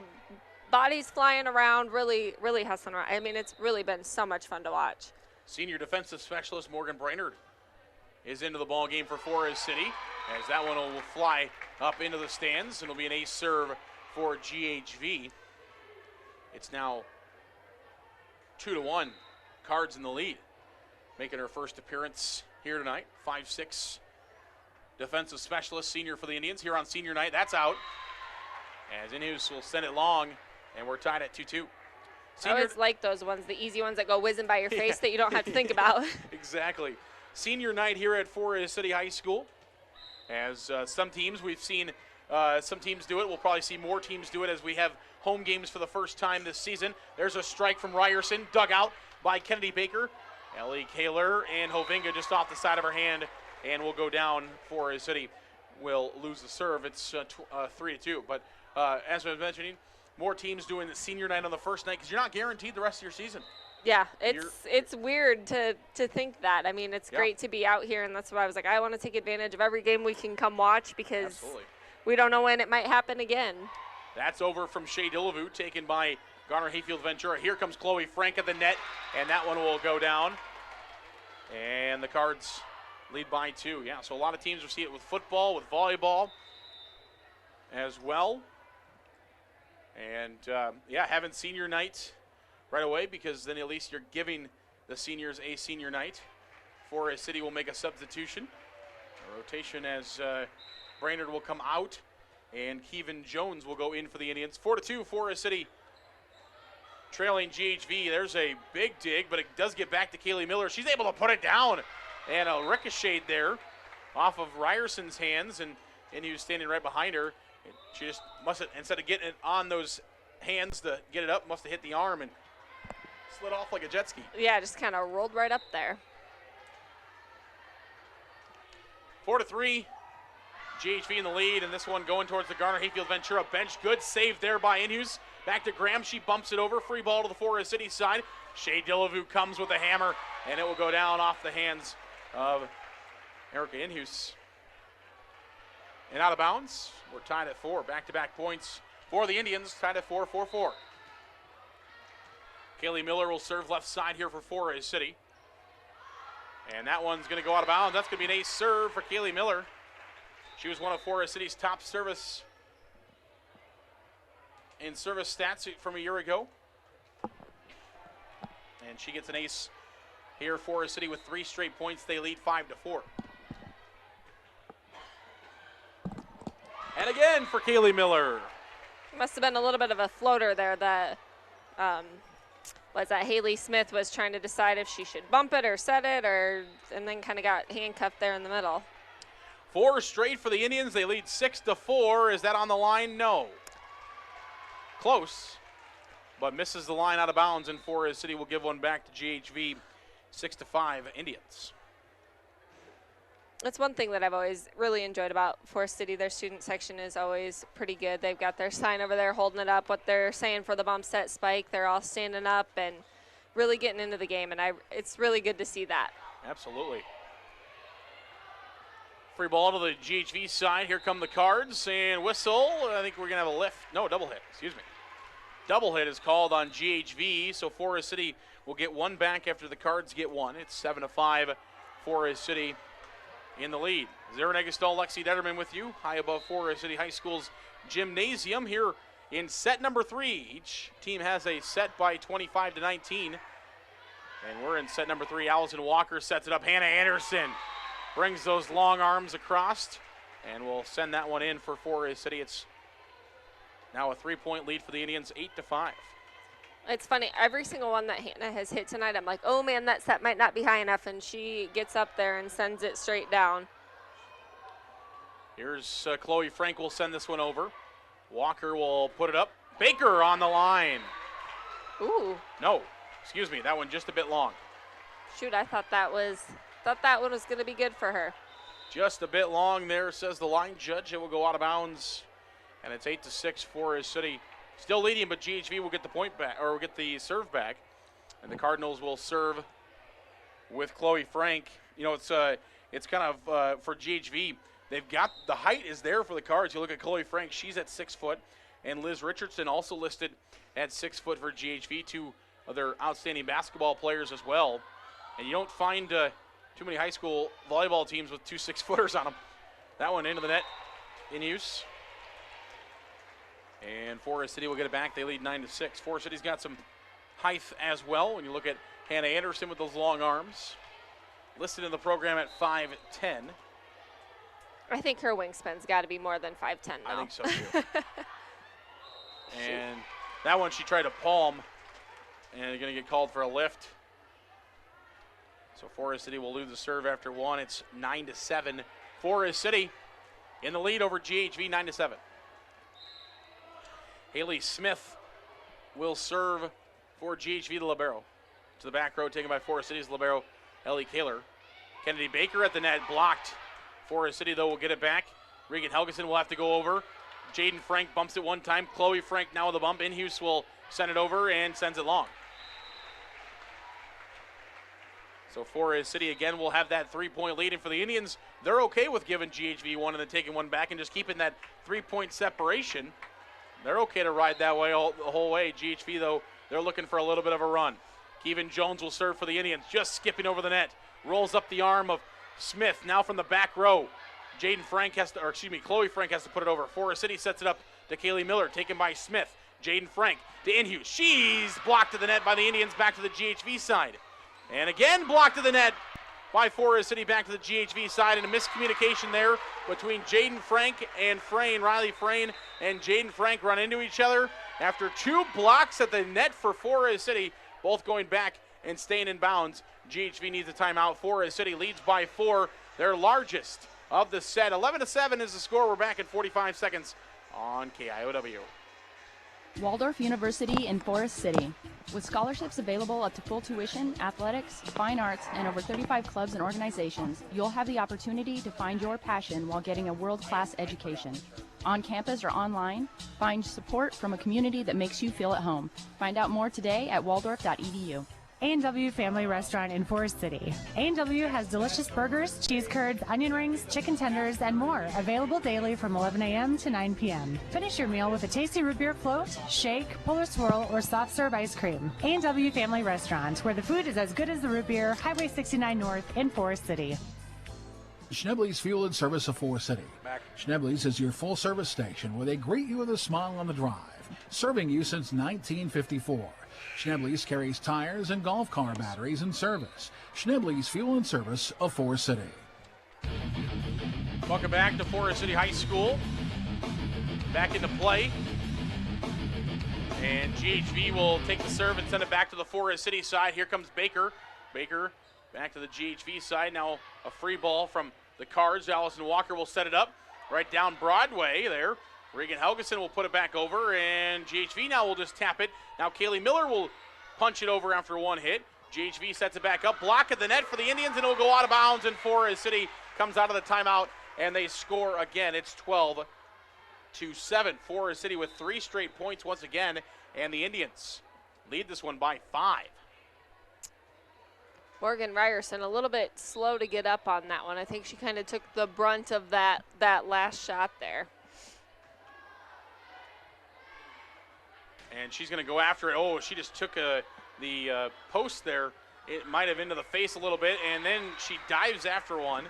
bodies flying around, really, really hustling around. I mean, it's really been so much fun to watch. Senior defensive specialist Morgan Brainerd is into the ball game for Forest City, as that one will fly up into the stands, and it'll be an ace serve for GHV. It's now 2-1. Cards in the lead, making her first appearance here tonight. 5'6" defensive specialist, senior for the Indians here on senior night. That's out, as Inhus will send it long, and we're tied at 2-2. I always like those ones, the easy ones that go whizzing by your face that you don't have to think about. Exactly. Senior night here at Forest City High School. As some teams we've seen, some teams do it. We'll probably see more teams do it as we have home games for the first time this season. There's a strike from Ryerson, dug out by Kennedy Baker. Ellie Kaler and Hovinga just off the side of her hand, and will go down. Forest City will lose the serve. It's 3-2. But as I was mentioning, more teams doing the senior night on the first night because you're not guaranteed the rest of your season. Yeah, it's weird to think that. I mean, it's great to be out here, and that's why I was like, I want to take advantage of every game we can come watch because we don't know when it might happen again. That's over from Shea Dillevue, taken by Garner Hayfield Ventura. Here comes Chloe Frank at the net, and that one will go down. And the Cards lead by 2. Yeah, so a lot of teams will see it with football, with volleyball as well. And, having senior night right away, because then at least you're giving the seniors a senior night. Forest City will make a substitution. A rotation as Brainerd will come out, and Keevan Jones will go in for the Indians. 4-2, Forest City trailing GHV. There's a big dig, but it does get back to Kaylee Miller. She's able to put it down, and a ricochet there off of Ryerson's hands, and he was standing right behind her. She just must have, instead of getting it on those hands to get it up, must have hit the arm and slid off like a jet ski. Yeah, just kind of rolled right up there. 4-3, GHV in the lead, and this one going towards the Garner Hayfield Ventura bench. Good save there by Inhus. Back to Graham, she bumps it over. Free ball to the Forest City side. Shea Dillevue comes with a hammer, and it will go down off the hands of Erica Inhus. And out of bounds, we're tied at 4. Back-to-back points for the Indians, tied at 4-4-4. Kaylee Miller will serve left side here for Forest City. And that one's going to go out of bounds. That's going to be an ace serve for Kaylee Miller. She was one of Forest City's top service in service stats from a year ago. And she gets an ace here. Forest City with 3 straight points. They lead 5-4. And again for Kaylee Miller. Must have been a little bit of a floater there that Haley Smith was trying to decide if she should bump it or set it, and then kind of got handcuffed there in the middle. 4 straight for the Indians. They lead 6-4. Is that on the line? No. Close, but misses the line out of bounds, and Forest City will give one back to GHV. 6-5 Indians. That's one thing that I've always really enjoyed about Forest City. Their student section is always pretty good. They've got their sign over there holding it up, what they're saying for the bump set spike. They're all standing up and really getting into the game, and it's really good to see that. Absolutely. Free ball to the GHV side. Here come the Cards and whistle. I think we're going to have a lift. No, double hit. Excuse me. Double hit is called on GHV, so Forest City will get one back after the Cards get one. It's 7-5. Forest City in the lead. Zara Negestall, Lexi Detterman with you, high above Forest City High School's gymnasium here in set number 3. Each team has a set by 25-19. And we're in set number 3. Allison Walker sets it up. Hannah Anderson brings those long arms across, and we'll send that one in for Forest City. It's now a 3-point lead for the Indians, 8-5. It's funny, every single one that Hannah has hit tonight, I'm like, oh man, that set might not be high enough, and she gets up there and sends it straight down. Here's Chloe Frank will send this one over. Walker will put it up. Baker on the line. Ooh. No, excuse me, that one just a bit long. Shoot, I thought that one was going to be good for her. Just a bit long there, says the line judge. It will go out of bounds, and it's 8-6 Forest City. Still leading, but GHV will get the point back, or will get the serve back, and the Cardinals will serve with Chloe Frank. You know, it's kind of for GHV. They've got the height is there for the Cards. You look at Chloe Frank; she's at 6 foot, and Liz Richardson also listed at 6 foot for GHV. Two other outstanding basketball players as well, and you don't find too many high school volleyball teams with 2 6-footers on them. That one into the net, in use. And Forest City will get it back. They lead 9-6. Forest City's got some height as well. When you look at Hannah Anderson with those long arms, listed in the program at 5'10". I think her wingspan's got to be more than 5'10" now. I think so too. And that one she tried to palm, and they're going to get called for a lift. So Forest City will lose the serve after one. It's 9-7. Forest City in the lead over GHV, 9-7. Haley Smith will serve for GHV, the libero. To the back row, taken by Forest City's libero, Ellie Kaler. Kennedy Baker at the net, blocked. Forest City, though, will get it back. Regan Helgeson will have to go over. Jaden Frank bumps it one time. Chloe Frank now with a bump. Inhus will send it over and sends it long. So Forest City again will have that 3-point lead. And for the Indians, they're okay with giving GHV one and then taking one back and just keeping that 3-point separation. They're okay to ride that way the whole way. GHV, though, they're looking for a little bit of a run. Kevin Jones will serve for the Indians, just skipping over the net. Rolls up the arm of Smith, now from the back row. Chloe Frank has to put it over. Forest City sets it up to Kaylee Miller, taken by Smith. Jaden Frank to Inhus. She's blocked to the net by the Indians, back to the GHV side. And again, blocked to the net by Forest City, back to the GHV side, and a miscommunication there between Jaden Frank and Frayne. Riley Frayne and Jaden Frank run into each other after 2 blocks at the net for Forest City, both going back and staying in bounds. GHV needs a timeout. Forest City leads by 4, their largest of the set. 11-7 is the score. We're back in 45 seconds on KIOW. Waldorf University in Forest City. With scholarships available up to full tuition, athletics, fine arts, and over 35 clubs and organizations, you'll have the opportunity to find your passion while getting a world-class education. On campus or online, find support from a community that makes you feel at home. Find out more today at waldorf.edu. A&W Family Restaurant in Forest City. A&W has delicious burgers, cheese curds, onion rings, chicken tenders, and more, available daily from 11 a.m. to 9 p.m. Finish your meal with a tasty root beer float, shake, puller swirl, or soft serve ice cream. A&W Family Restaurant, where the food is as good as the root beer, Highway 69 North in Forest City. Schnebley's Fuel and Service of Forest City. Schnebley's is your full-service station where they greet you with a smile on the drive, serving you since 1954. Schnebley's carries tires and golf car batteries in service. Schnebley's Fuel and Service of Forest City. Welcome back to Forest City High School. Back into play. And GHV will take the serve and send it back to the Forest City side. Here comes Baker. Baker back to the GHV side. Now a free ball from the Cards. Allison Walker will set it up right down Broadway there. Regan Helgeson will put it back over, and GHV now will just tap it. Now Kaylee Miller will punch it over after one hit. GHV sets it back up. Block at the net for the Indians, and it will go out of bounds, and Forest City comes out of the timeout, and they score again. It's 12-7. Forest City with 3 straight points once again, and the Indians lead this one by 5. Morgan Ryerson a little bit slow to get up on that one. I think she kind of took the brunt of that last shot there. And she's going to go after it. Oh, she just took the post there. It might have into the face a little bit, and then she dives after one.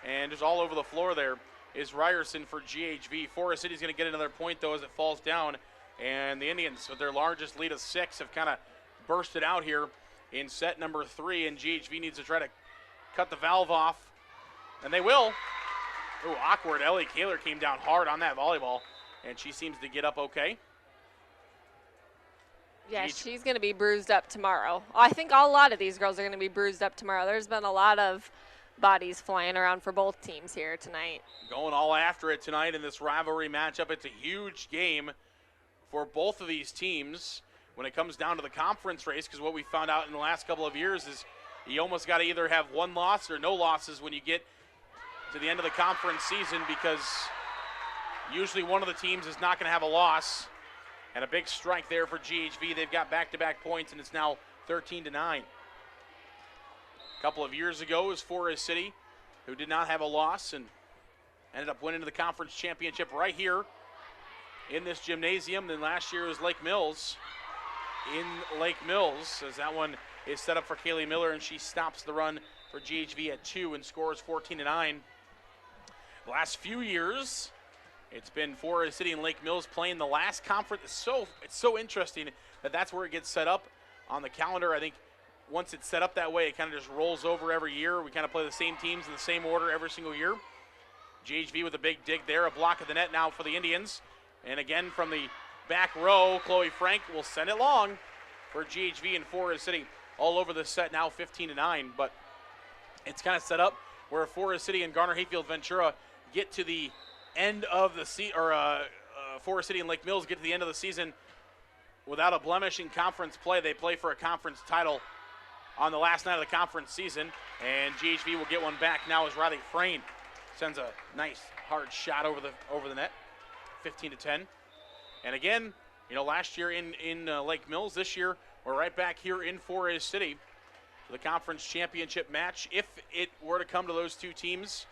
And just all over the floor there is Ryerson for GHV. Forest City's going to get another point, though, as it falls down. And the Indians, with their largest lead of 6, have kind of bursted out here in set number 3. And GHV needs to try to cut the valve off. And they will. Ooh, awkward. Ellie Kaler came down hard on that volleyball, and she seems to get up okay. Yeah, she's going to be bruised up tomorrow. I think a lot of these girls are going to be bruised up tomorrow. There's been a lot of bodies flying around for both teams here tonight. Going all after it tonight in this rivalry matchup. It's a huge game for both of these teams when it comes down to the conference race, because what we found out in the last couple of years is you almost got to either have one loss or no losses when you get to the end of the conference season, because usually one of the teams is not going to have a loss. And a big strike there for GHV. They've got back-to-back points, and it's now 13-9. A couple of years ago, it was Forest City, who did not have a loss and ended up winning the conference championship right here in this gymnasium. Then last year was Lake Mills in Lake Mills, as that one is set up for Kaylee Miller, and she stops the run for GHV at 2 and scores 14-9. The last few years, it's been Forest City and Lake Mills playing the last conference. It's so interesting that that's where it gets set up on the calendar. I think once it's set up that way, it kind of just rolls over every year. We kind of play the same teams in the same order every single year. GHV with a big dig there, a block of the net now for the Indians. And again from the back row, Chloe Frank will send it long for GHV and Forest City all over the set now 15-9. But it's kind of set up where Forest City and Garner Hayfield Ventura get to the end of the season, or Forest City and Lake Mills get to the end of the season without a blemish in conference play. They play for a conference title on the last night of the conference season, and GHV will get one back now as Riley Frayne sends a nice hard shot over the net, 15-10. And again, you know, last year in Lake Mills, this year we're right back here in Forest City for the conference championship match. If it were to come to those two teams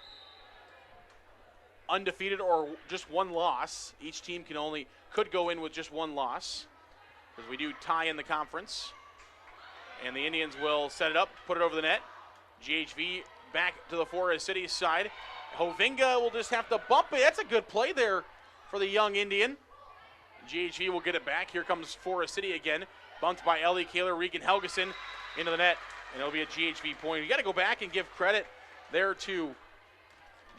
undefeated or just one loss, each team could go in with just one loss, because we do tie in the conference. And the Indians will set it up, put it over the net. GHV back to the Forest City side. Hovinga will just have to bump it. That's a good play there for the young Indian. GHV will get it back. Here comes Forest City again. Bumped by Ellie Kaler, Regan Helgeson into the net. And it'll be a GHV point. You got to go back and give credit there to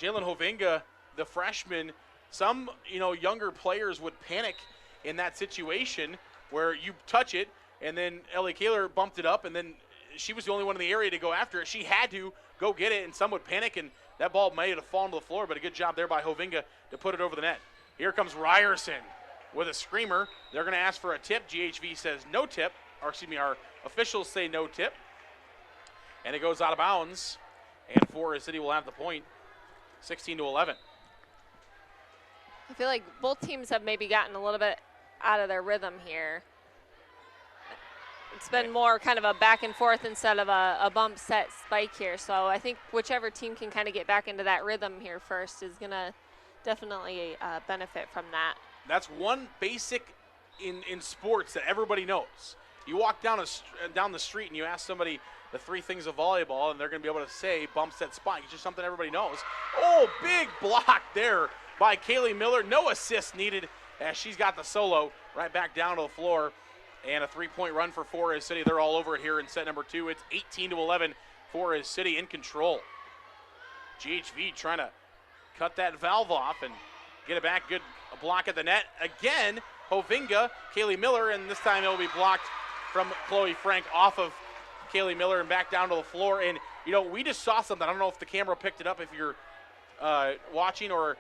Jalen Hovinga, the freshman. Some, younger players would panic in that situation where you touch it, and then Ellie Kaler bumped it up, and then she was the only one in the area to go after it. She had to go get it, and some would panic, and that ball might have fallen to the floor, but a good job there by Hovinga to put it over the net. Here comes Ryerson with a screamer. They're going to ask for a tip. GHV says no tip, or excuse me, our officials say no tip, and it goes out of bounds, and Forest City will have the point, 16-11. I feel like both teams have maybe gotten a little bit out of their rhythm here. It's been more kind of a back and forth instead of a bump set spike here. So I think whichever team can kind of get back into that rhythm here first is going to definitely benefit from that. That's one basic in sports that everybody knows. You walk down the street and you ask somebody the 3 things of volleyball, and they're going to be able to say bump set spike. It's just something everybody knows. Oh, big block there by Kaylee Miller. No assist needed as she's got the solo right back down to the floor. And a 3-point run for Forest City. They're all over it here in set number 2. It's 18-11. Forest City in control. GHV trying to cut that valve off and get it back. Good block at the net. Again, Hovinga, Kaylee Miller, and this time it will be blocked from Chloe Frank off of Kaylee Miller and back down to the floor. And, we just saw something. I don't know if the camera picked it up, if you're watching, or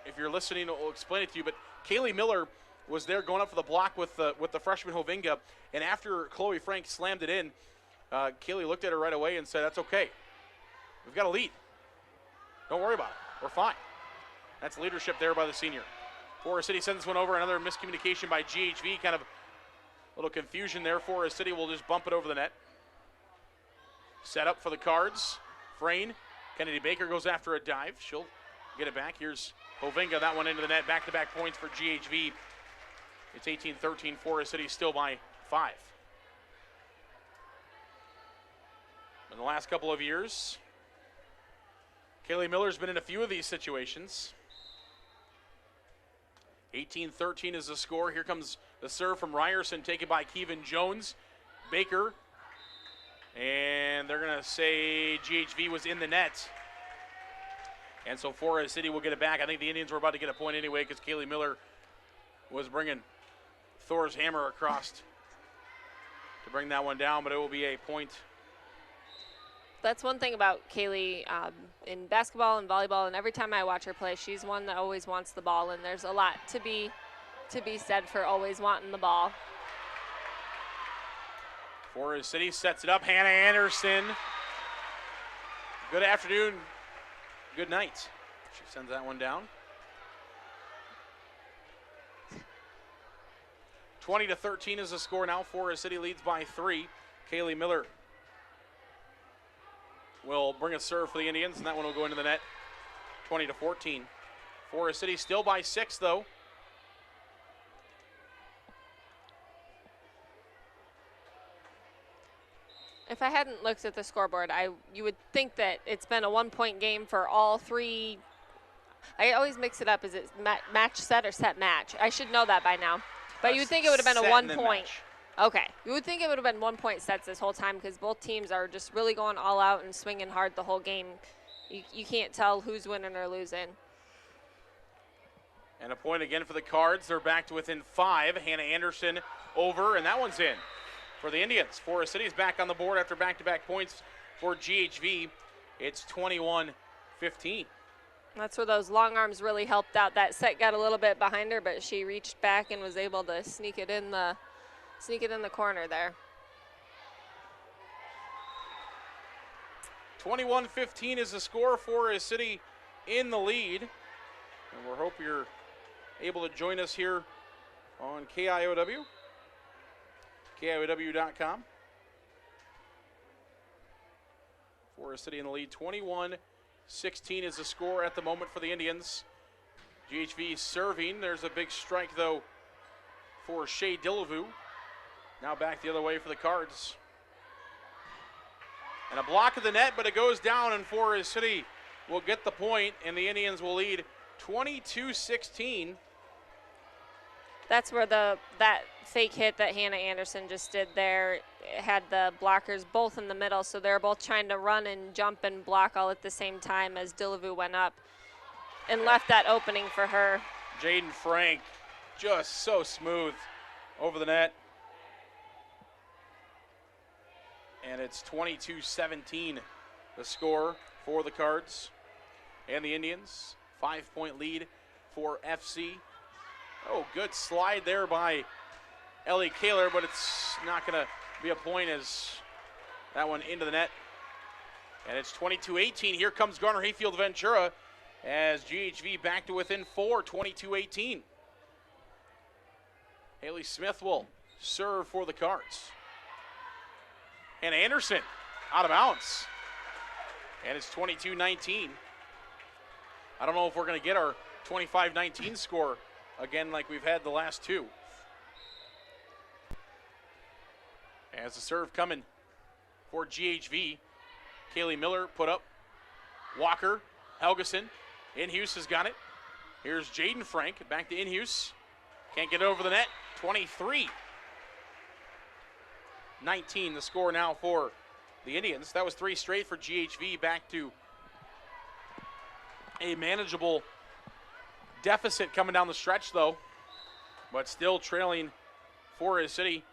if you're listening, we'll explain it to you. But Kaylee Miller was there going up for the block with the freshman Hovinga, and after Chloe Frank slammed it in, Kaylee looked at her right away and said, "That's okay. We've got a lead. Don't worry about it. We're fine." That's leadership there by the senior. Forest City sends this one over. Another miscommunication by GHV. Kind of a little confusion there. Forest City will just bump it over the net. Set up for the Cards. Frayne. Kennedy Baker goes after a dive. She'll get it back. Here's Hovinga. That one into the net. Back-to-back points for GHV. It's 18-13. Forest City still by 5. In the last couple of years, Kaylee Miller's been in a few of these situations. 18-13 is the score. Here comes the serve from Ryerson, taken by Kevin Jones. Baker, and they're going to say GHV was in the net. And so Forest City will get it back. I think the Indians were about to get a point anyway because Kaylee Miller was bringing Thor's hammer across to bring that one down, but it will be a point. That's one thing about Kaylee in basketball and volleyball, and every time I watch her play, she's one that always wants the ball, and there's a lot to be said for always wanting the ball. Forest City sets it up. Hannah Anderson. Good afternoon. Good night. She sends that one down. 20-13 is the score now. Forest City leads by 3. Kaylee Miller will bring a serve for the Indians, and that one will go into the net. 20-14. Forest City still by 6, though. If I hadn't looked at the scoreboard, you would think that it's been a 1-point game for all 3. I always mix it up. Is it match set or set match? I should know that by now. But you would think it would have been a 1-point. Okay. You would think it would have been 1-point sets this whole time because both teams are just really going all out and swinging hard the whole game. You can't tell who's winning or losing. And a point again for the Cards. They're back to within 5. Hannah Anderson over, and that one's in for the Indians. Forest City's back on the board after back-to-back points for GHV. It's 21-15. That's where those long arms really helped out. That set got a little bit behind her, but she reached back and was able to sneak it in the corner there. 21-15 is the score. Forest City in the lead. And we hope you're able to join us here on KIOW. KIOW.com. Forest City in the lead. 21-16 is the score at the moment for the Indians. GHV serving. There's a big strike, though, for Shea Dillevu. Now back the other way for the Cards. And a block of the net, but it goes down, and Forest City will get the point, and the Indians will lead 22-16. That's where that fake hit that Hannah Anderson just did there had the blockers both in the middle, so they're both trying to run and jump and block all at the same time as Dillevu went up and left that opening for her. Jaden Frank just so smooth over the net. And it's 22-17 the score for the Cards and the Indians. 5-point lead for FC. Oh, good slide there by Ellie Kaler, but it's not going to be a point as that one into the net. And it's 22-18. Here comes Garner Hayfield Ventura as GHV back to within 4, 22-18. Haley Smith will serve for the Cards. And Anderson out of bounds. And it's 22-19. I don't know if we're going to get our 25-19 score again like we've had the last 2. As the serve coming for GHV. Kaylee Miller put up. Walker, Helgeson. Inhus has got it. Here's Jaden Frank. Back to Inhus. Can't get over the net. 23-19 the score now for the Indians. That was 3 straight for GHV. Back to a manageable deficit coming down the stretch, though. But still trailing Forest City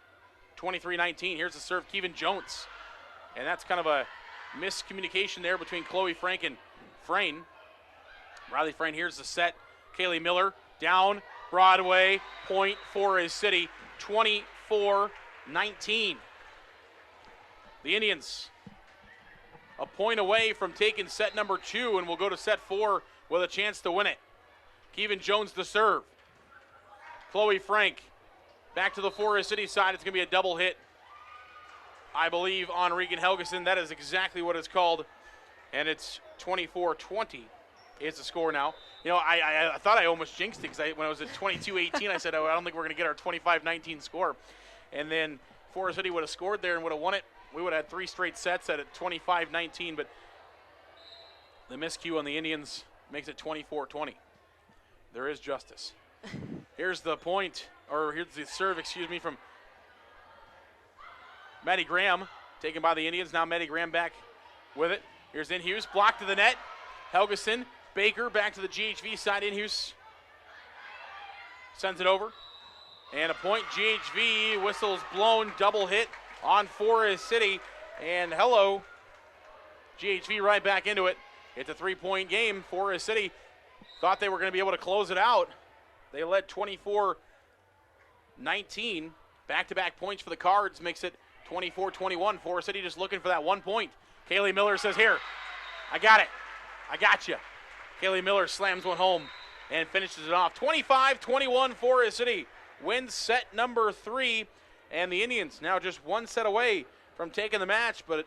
23-19. Here's the serve, Kevin Jones. And that's kind of a miscommunication there between Chloe Frank and Frayne. Riley Frayne, here's the set. Kaylee Miller down, Broadway, point Forest City, 24-19. The Indians a point away from taking set number 2, and will go to set 4 with a chance to win it. Kevin Jones to serve. Chloe Frank back to the Forest City side. It's going to be a double hit I believe, on Regan Helgeson. That is exactly what it's called, and it's 24-20 is the score now. You know, I thought I almost jinxed it because when I was at 22-18, I said, oh, I don't think we're going to get our 25-19 score. And then Forest City would have scored there and would have won it. We would have had 3 straight sets at 25-19, but the miscue on the Indians makes it 24-20. There is justice. Here's the point, or here's the serve, from Maddie Graham, taken by the Indians. Now Maddie Graham back with it. Here's Inhus, blocked to the net. Helgeson, Baker back to the GHV side. Inhus sends it over. And a point, GHV, whistles blown, double hit on Forest City. And hello, GHV right back into it. It's a 3-point game. Forest City thought they were going to be able to close it out. They led 24-19. Back-to-back points for the Cards makes it 24-21. Forest City just looking for that 1 point. Kaylee Miller says, here, I got it. I got you. Kaylee Miller slams one home and finishes it off. 25-21, Forest City wins set number 3. And the Indians now just 1 set away from taking the match, but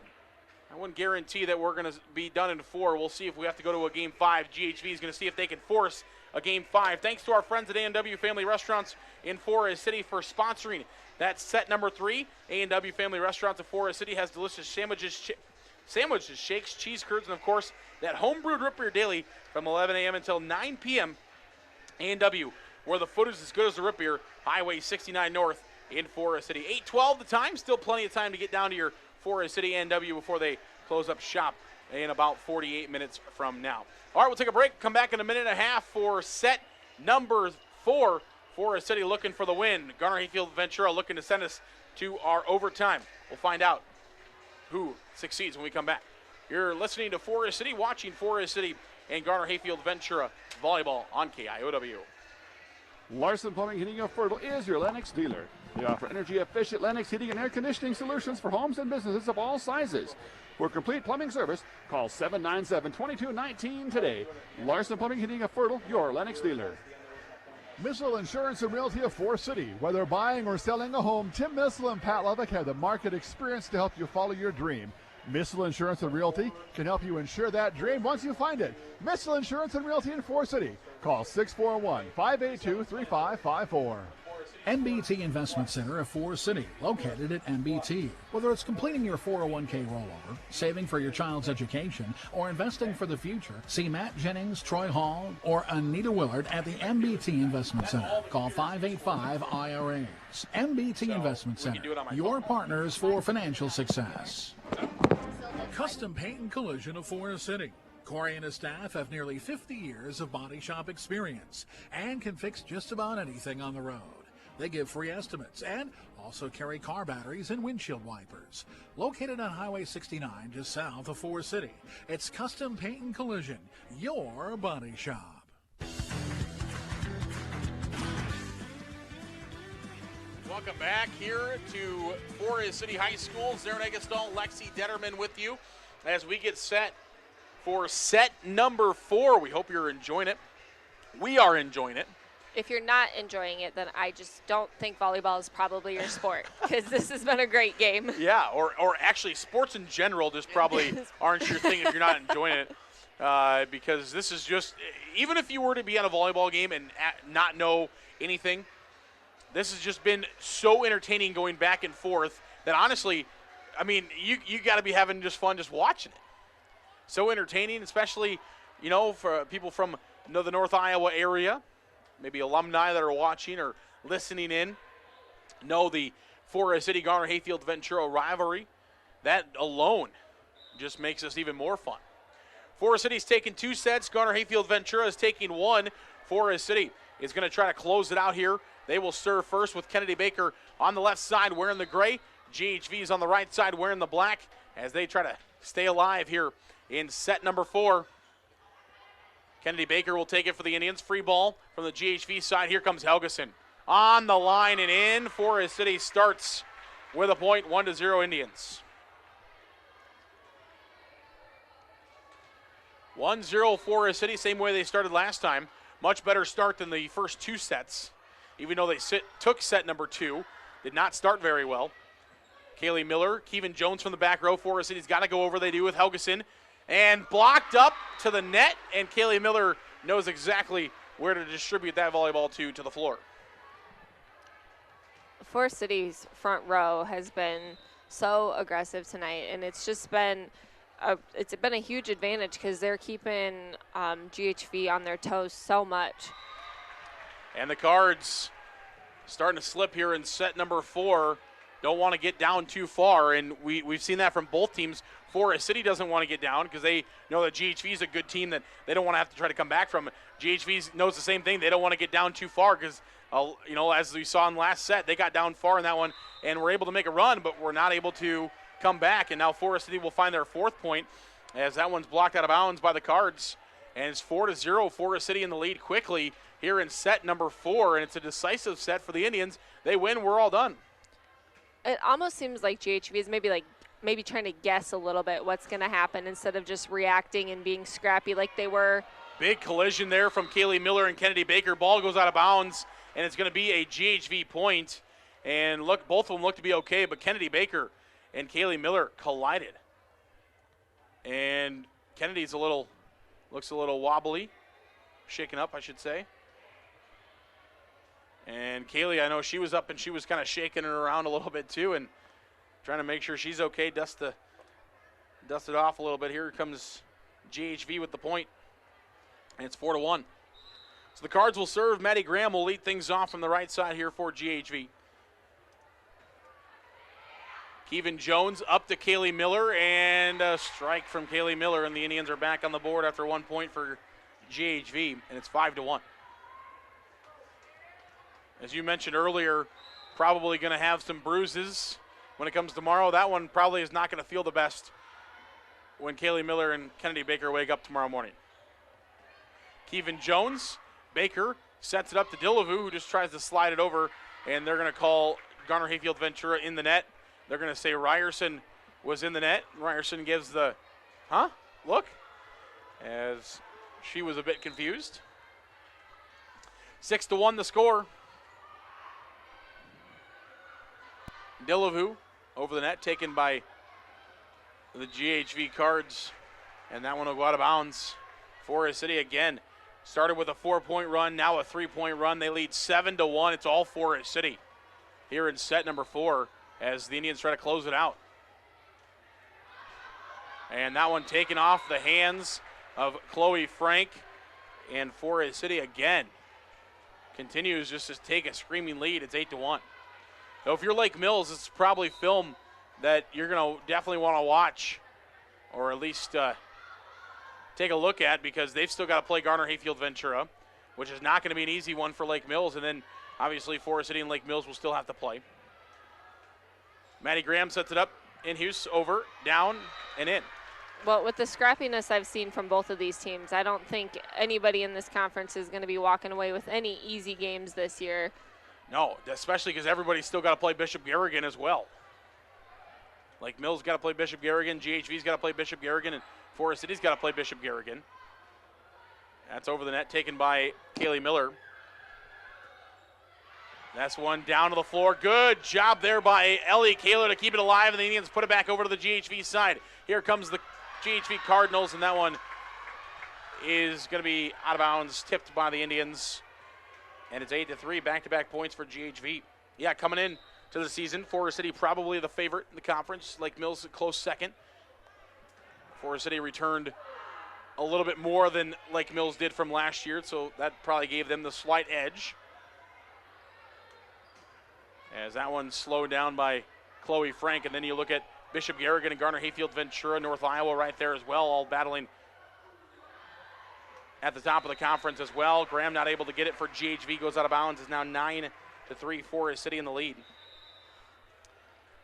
I wouldn't guarantee that we're going to be done in 4. We'll see if we have to go to a Game 5. GHV is going to see if they can force a Game 5. Thanks to our friends at A&W Family Restaurants in Forest City for sponsoring that set number 3. A&W Family Restaurants of Forest City has delicious sandwiches, shakes, cheese curds, and, of course, that home-brewed root beer daily from 11 a.m. until 9 p.m. A&W, where the food is as good as the root beer, Highway 69 North in Forest City. 8:12 the time, still plenty of time to get down to your Forest City A&W before they close up shop in about 48 minutes from now. All right, we'll take a break, come back in a minute and a half for set number 4. Forest City looking for the win. Garner Hayfield Ventura looking to send us to our overtime. We'll find out who succeeds when we come back. You're listening to Forest City, watching Forest City and Garner Hayfield Ventura volleyball on KIOW. Larson Plumbing, Heating of Fertile is your Lennox dealer. They offer energy-efficient Lennox heating and air conditioning solutions for homes and businesses of all sizes. For complete plumbing service, call 797-2219 today. Larson Plumbing, Heating of Fertile, your Lennox dealer. Missile Insurance and Realty of Forest City. Whether buying or selling a home, Tim Missile and Pat Lovick have the market experience to help you follow your dream. Missile Insurance and Realty can help you insure that dream once you find it. Missile Insurance and Realty in Forest City. Call 641-582-3554. MBT Investment Center of Forest City, located at MBT. Whether it's completing your 401k rollover, saving for your child's education, or investing for the future, see Matt Jennings, Troy Hall, or Anita Willard at the MBT Investment Center. Call 585-IRAs. MBT Investment Center, your partners for financial success. Custom Paint and Collision of Forest City. Corey and his staff have nearly 50 years of body shop experience and can fix just about anything on the road. They give free estimates and also carry car batteries and windshield wipers. Located on Highway 69 just south of Forest City, it's Custom Paint and Collision, your body shop. Welcome back here to Forest City High School. Zarin Egestall, Lexi Detterman with you as we get set for set number 4. We hope you're enjoying it. We are enjoying it. If you're not enjoying it, then I just don't think volleyball is probably your sport, because this has been a great game. Yeah, or actually sports in general just probably aren't your thing if you're not enjoying it, because this is just, even if you were to be at a volleyball game and not know anything, this has just been so entertaining going back and forth that honestly, I mean, you got to be having just fun just watching it. So entertaining, especially, you know, for people from the North Iowa area, maybe alumni that are watching or listening in, know the Forest City Garner Hayfield Ventura rivalry. That alone just makes us even more fun. Forest City's taking 2 sets. Garner Hayfield Ventura is taking 1. Forest City is going to try to close it out here. They will serve first with Kennedy Baker on the left side wearing the gray. GHV is on the right side wearing the black as they try to stay alive here in set number 4. Kennedy Baker will take it for the Indians. Free ball from the GHV side. Here comes Helgeson. On the line and in. Forest City starts with a point, 1-0 Indians. 1-0 Forest City, same way they started last time. Much better start than the first 2 sets. Even though they took set number 2, did not start very well. Kaylee Miller, Kevin Jones from the back row. Forest City's got to go over. They do with Helgeson. And blocked up to the net, and Kaylee Miller knows exactly where to distribute that volleyball to the floor. Forest City's front row has been so aggressive tonight, and it's just been a huge advantage because they're keeping GHV on their toes so much. And the Cards starting to slip here in set number 4. Don't want to get down too far, and we've seen that from both teams. Forest City doesn't want to get down because they know that GHV is a good team that they don't want to have to try to come back from. GHV knows the same thing. They don't want to get down too far because, as we saw in the last set, they got down far in that one and were able to make a run, but were not able to come back. And now Forest City will find their 4th point as that one's blocked out of bounds by the Cards. And it's 4-0, Forest City in the lead quickly here in set number 4, and it's a decisive set for the Indians. They win, we're all done. It almost seems like GHV is maybe trying to guess a little bit what's going to happen instead of just reacting and being scrappy like they were. Big collision there from Kaylee Miller and Kennedy Baker. Ball goes out of bounds, and it's going to be a GHV point. And look, both of them look to be okay, but Kennedy Baker and Kaylee Miller collided. And Kennedy's looks a little wobbly, shaken up, I should say. And Kaylee, I know she was up and she was kind of shaking it around a little bit too and trying to make sure she's okay, dust it off a little bit. Here comes GHV with the point, and it's 4-1. So the Cards will serve. Maddie Graham will lead things off from the right side here for GHV. Kevin Jones up to Kaylee Miller, and a strike from Kaylee Miller, and the Indians are back on the board after 1 point for GHV, and it's 5-1. As you mentioned earlier, probably going to have some bruises when it comes tomorrow. That one probably is not going to feel the best when Kaylee Miller and Kennedy Baker wake up tomorrow morning. Kevin Jones, Baker sets it up to Dillavu, who just tries to slide it over, and they're going to call Garner Hayfield Ventura in the net. They're going to say Ryerson was in the net. Ryerson gives the, look, as she was a bit confused. 6-1 the score. Dillavu over the net, taken by the GHV Cards, and that one will go out of bounds. Forest City again started with a 4-point run, now a 3-point run. They lead 7-1. It's all Forest City here in set number 4 as the Indians try to close it out. And that one taken off the hands of Chloe Frank, and Forest City again continues just to take a screaming lead. It's 8-1. So if you're Lake Mills, it's probably film that you're going to definitely want to watch, or at least take a look at, because they've still got to play Garner Hayfield Ventura, which is not going to be an easy one for Lake Mills. And then obviously Forest City and Lake Mills will still have to play. Maddie Graham sets it up in Hughes, over, down, and in. Well, with the scrappiness I've seen from both of these teams, I don't think anybody in this conference is going to be walking away with any easy games this year. No, especially because everybody's still got to play Bishop Garrigan as well. Lake Mills got to play Bishop Garrigan, GHV's got to play Bishop Garrigan, and Forest City's got to play Bishop Garrigan. That's over the net, taken by Kaylee Miller. That's one down to the floor. Good job there by Ellie Kaler to keep it alive, and the Indians put it back over to the GHV side. Here comes the GHV Cardinals, and that one is going to be out of bounds, tipped by the Indians. And it's 8-3, back-to-back points for GHV. Yeah, coming in to the season, Forest City probably the favorite in the conference. Lake Mills a close second. Forest City returned a little bit more than Lake Mills did from last year, so that probably gave them the slight edge. As that one slowed down by Chloe Frank, and then you look at Bishop Garrigan and Garner Hayfield Ventura, North Iowa right there as well, all battling at the top of the conference as well. Graham not able to get it for GHV, goes out of bounds. Is now 9-3, Forest City in the lead.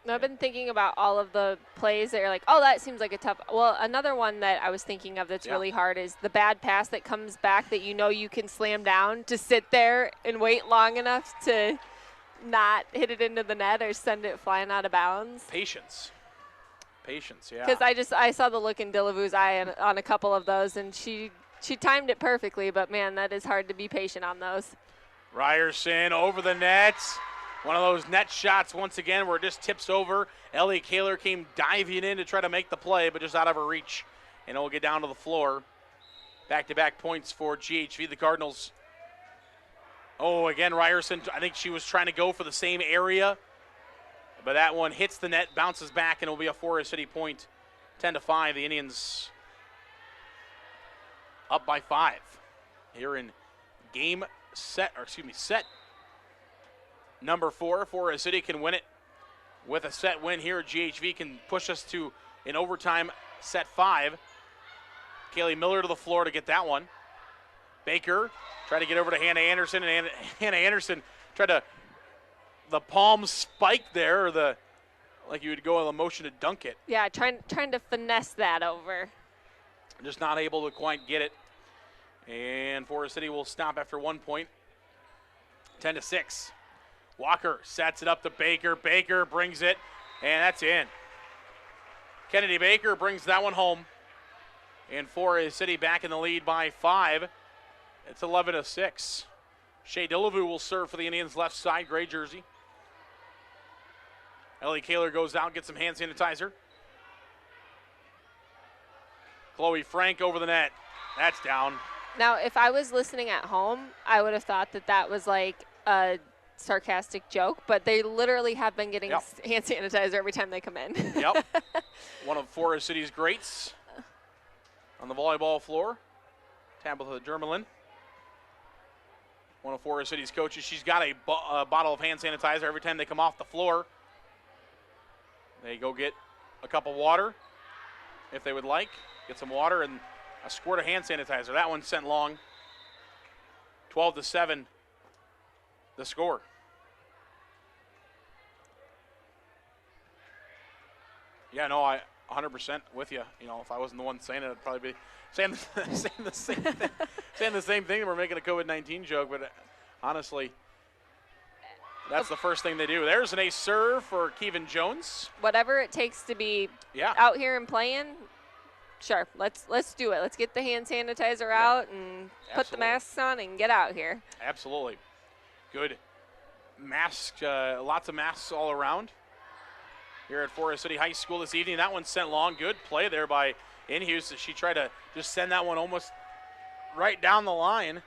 I've been thinking about all of the plays that are like, oh, that seems like a tough. Well, another one that I was thinking of that's really hard is the bad pass that comes back that you know you can slam down, to sit there and wait long enough to not hit it into the net or send it flying out of bounds. Patience, yeah. Because I saw the look in Dillavu's eye on a couple of those, and she timed it perfectly, but man, that is hard to be patient on those. Ryerson over the net, One of those net shots once again where it just tips over. Ellie Kaler came diving in to try to make the play, but just out of her reach. And it will get down to the floor. Back-to-back points for GHV, the Cardinals. Oh, again, Ryerson, I think she was trying to go for the same area. But that one hits the net, bounces back, and it will be a Forest City point. 10-5, the Indians up by 5 here in set number 4. Forest City can win it with a set win here. GHV can push us to an overtime set 5. Kaylee Miller to the floor to get that one. Baker tried to get over to Hannah Anderson, and Hannah Anderson tried to the palm spike there, or like you would go with a motion to dunk it. Yeah, trying to finesse that over. Just not able to quite get it. And Forest City will stop after 1 point. 10-6. Walker sets it up to Baker. Baker brings it, and that's in. Kennedy Baker brings that one home. And Forest City back in the lead by 5. It's 11-6. Shea Dillevue will serve for the Indians left side, gray jersey. Ellie Kaler goes out, gets some hand sanitizer. Chloe Frank over the net. That's down. Now, if I was listening at home, I would have thought that was like a sarcastic joke, but they literally have been getting hand sanitizer every time they come in. Yep. One of Forest City's greats on the volleyball floor, Tabitha Dermelin. One of Forest City's coaches. She's got a bottle of hand sanitizer every time they come off the floor. They go get a cup of water if they would like. Get some water and a squirt of hand sanitizer. That one sent long. 12-7, the score. Yeah, no, I 100% with you. You know, if I wasn't the one saying it, I'd probably be saying the same thing. Saying the same thing. We're making a COVID-19 joke, but honestly, that's the first thing they do. There's an ace serve for Kevin Jones. Whatever it takes to be out here and playing, sure. Let's do it. Let's get the hand sanitizer out and put the masks on and get out here. Absolutely. Good mask, lots of masks all around here at Forest City High School this evening. That one sent long. Good play there by Inhus. She tried to just send that one almost right down the line,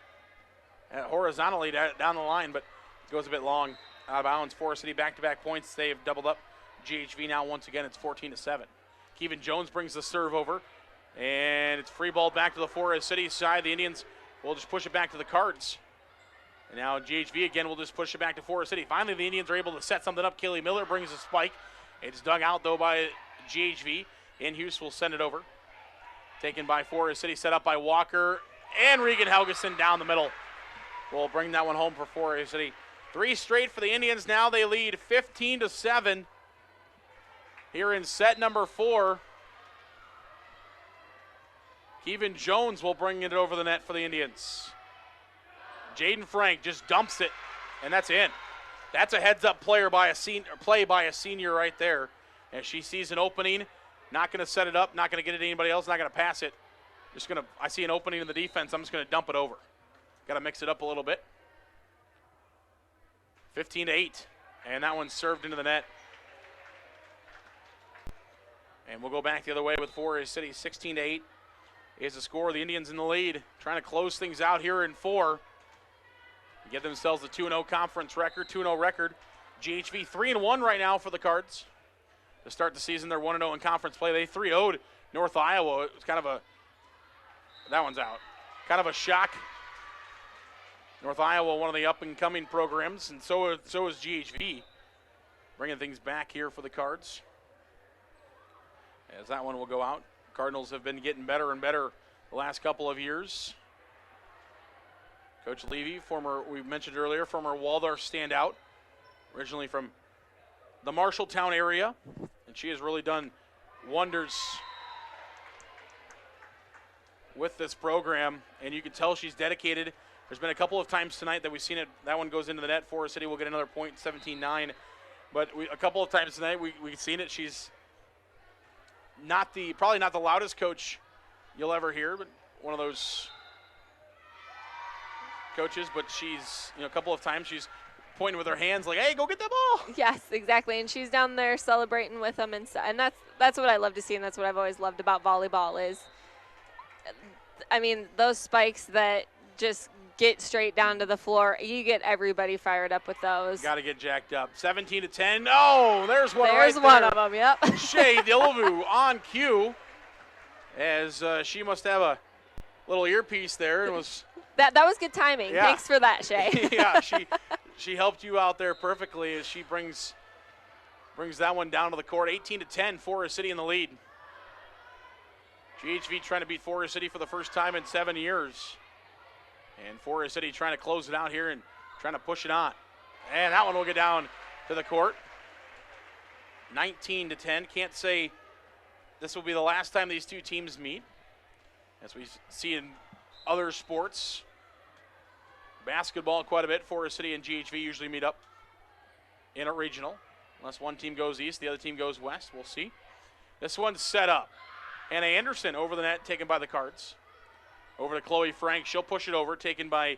horizontally down the line, but it goes a bit long. Out of bounds. Forest City back-to-back points. They've doubled up. GHV now once again. It's 14-7. Kevin Jones brings the serve over, and it's free ball back to the Forest City side. The Indians will just push it back to the Cards. And now GHV again will just push it back to Forest City. Finally, the Indians are able to set something up. Kaylee Miller brings a spike. It's dug out, though, by GHV. Inhus will send it over. Taken by Forest City, set up by Walker. And Regan Helgeson down the middle will bring that one home for Forest City. 3 straight for the Indians now. They lead 15-7 here in set number 4. Kevin Jones will bring it over the net for the Indians. Jaden Frank just dumps it, and that's in. That's a heads-up play by a senior right there. As she sees an opening, not going to set it up, not going to get it to anybody else, not going to pass it. I see an opening in the defense, I'm just going to dump it over. Got to mix it up a little bit. 15-8, and that one's served into the net. And we'll go back the other way with Forest City. 16-8 is the score. The Indians in the lead, trying to close things out here in 4. Get themselves a 2-0 conference record, 2-0 record. GHV 3-1 right now for the Cards. To start the season, they're 1-0 in conference play. They 3-0'd North Iowa. It was kind of that one's out. Kind of a shock. North Iowa, one of the up-and-coming programs, and so is GHV. Bringing things back here for the Cards. As that one will go out. Cardinals have been getting better and better the last couple of years. Coach Levy, we mentioned earlier, former Waldorf standout, originally from the Marshalltown area, and she has really done wonders with this program, and you can tell she's dedicated. There's been a couple of times tonight that we've seen it. That one goes into the net. Forest City will get another point, 17-9. But a couple of times tonight we've seen it. She's probably not the loudest coach you'll ever hear, but one of those coaches. But she's, a couple of times she's pointing with her hands like, hey, go get that ball. Yes, exactly. And she's down there celebrating with them and stuff. And that's what I love to see, and that's what I've always loved about volleyball is, I mean, those spikes that just get straight down to the floor, you get everybody fired up with those. Got to get jacked up. 17-10. Oh, there's one There's right one there. of them, yep. Shea Dillevue on cue, as she must have a little earpiece there. It was that was good timing. Yeah. Thanks for that, Shay. yeah, she helped you out there perfectly as she brings that one down to the court. 18-10, Forest City in the lead. GHV trying to beat Forest City for the first time in 7 years. And Forest City trying to close it out here and trying to push it on. And that one will get down to the court. 19-10. Can't say this will be the last time these two teams meet. As we see in other sports, basketball quite a bit. Forest City and GHV usually meet up in a regional. Unless one team goes east, the other team goes west. We'll see. This one's set up. Hannah Anderson over the net, taken by the Cards. Over to Chloe Frank. She'll push it over, taken by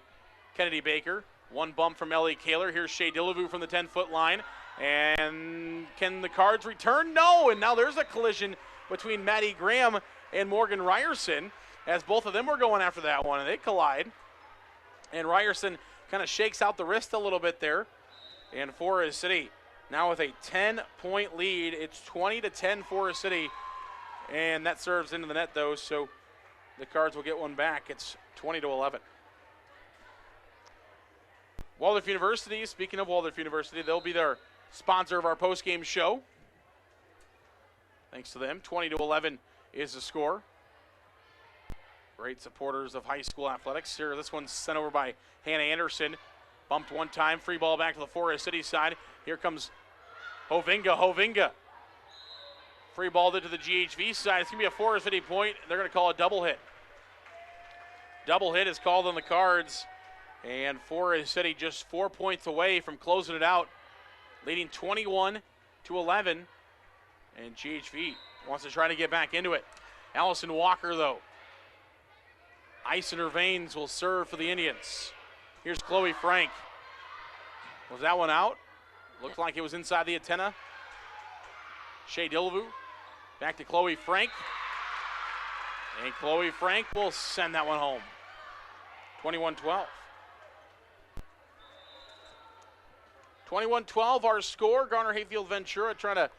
Kennedy Baker. One bump from Ellie Kaler. Here's Shea Dillevue from the 10-foot line. And can the Cards return? No, and now there's a collision between Maddie Graham and Morgan Ryerson, as both of them were going after that one, and they collide. And Ryerson kind of shakes out the wrist a little bit there. And Forest City now with a 10-point lead. It's 20-10 Forest City. And that serves into the net, though, so the Cards will get one back. It's 20-11. Waldorf University, speaking of Waldorf University, they'll be their sponsor of our postgame show. Thanks to them, 20-11 is the score. Great supporters of high school athletics. Here, this one's sent over by Hannah Anderson. Bumped one time, free ball back to the Forest City side. Here comes Hovinga. Free balled it to the GHV side. It's going to be a Forest City point. They're going to call a double hit. Double hit is called on the Cards. And Forest City just 4 points away from closing it out, leading 21-11. And GHV wants to try to get back into it. Allison Walker, though. Ice in her veins, will serve for the Indians. Here's Chloe Frank. Was that one out? Looked like it was inside the antenna. Shea Dillevue. Back to Chloe Frank. And Chloe Frank will send that one home. 21-12. 21-12 our score. Garner Hayfield Ventura trying to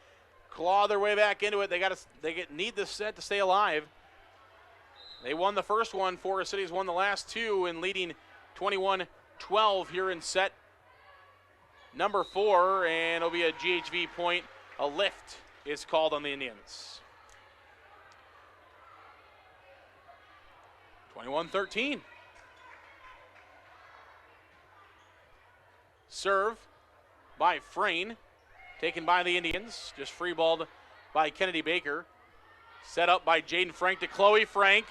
claw their way back into it. They need this set to stay alive. They won the first one. Forest City's won the last two, and leading 21-12 here in set number 4, and it'll be a GHV point. A lift is called on the Indians. 21-13. Serve by Frayne, taken by the Indians. Just free balled by Kennedy Baker. Set up by Jaden Frank to Chloe Frank.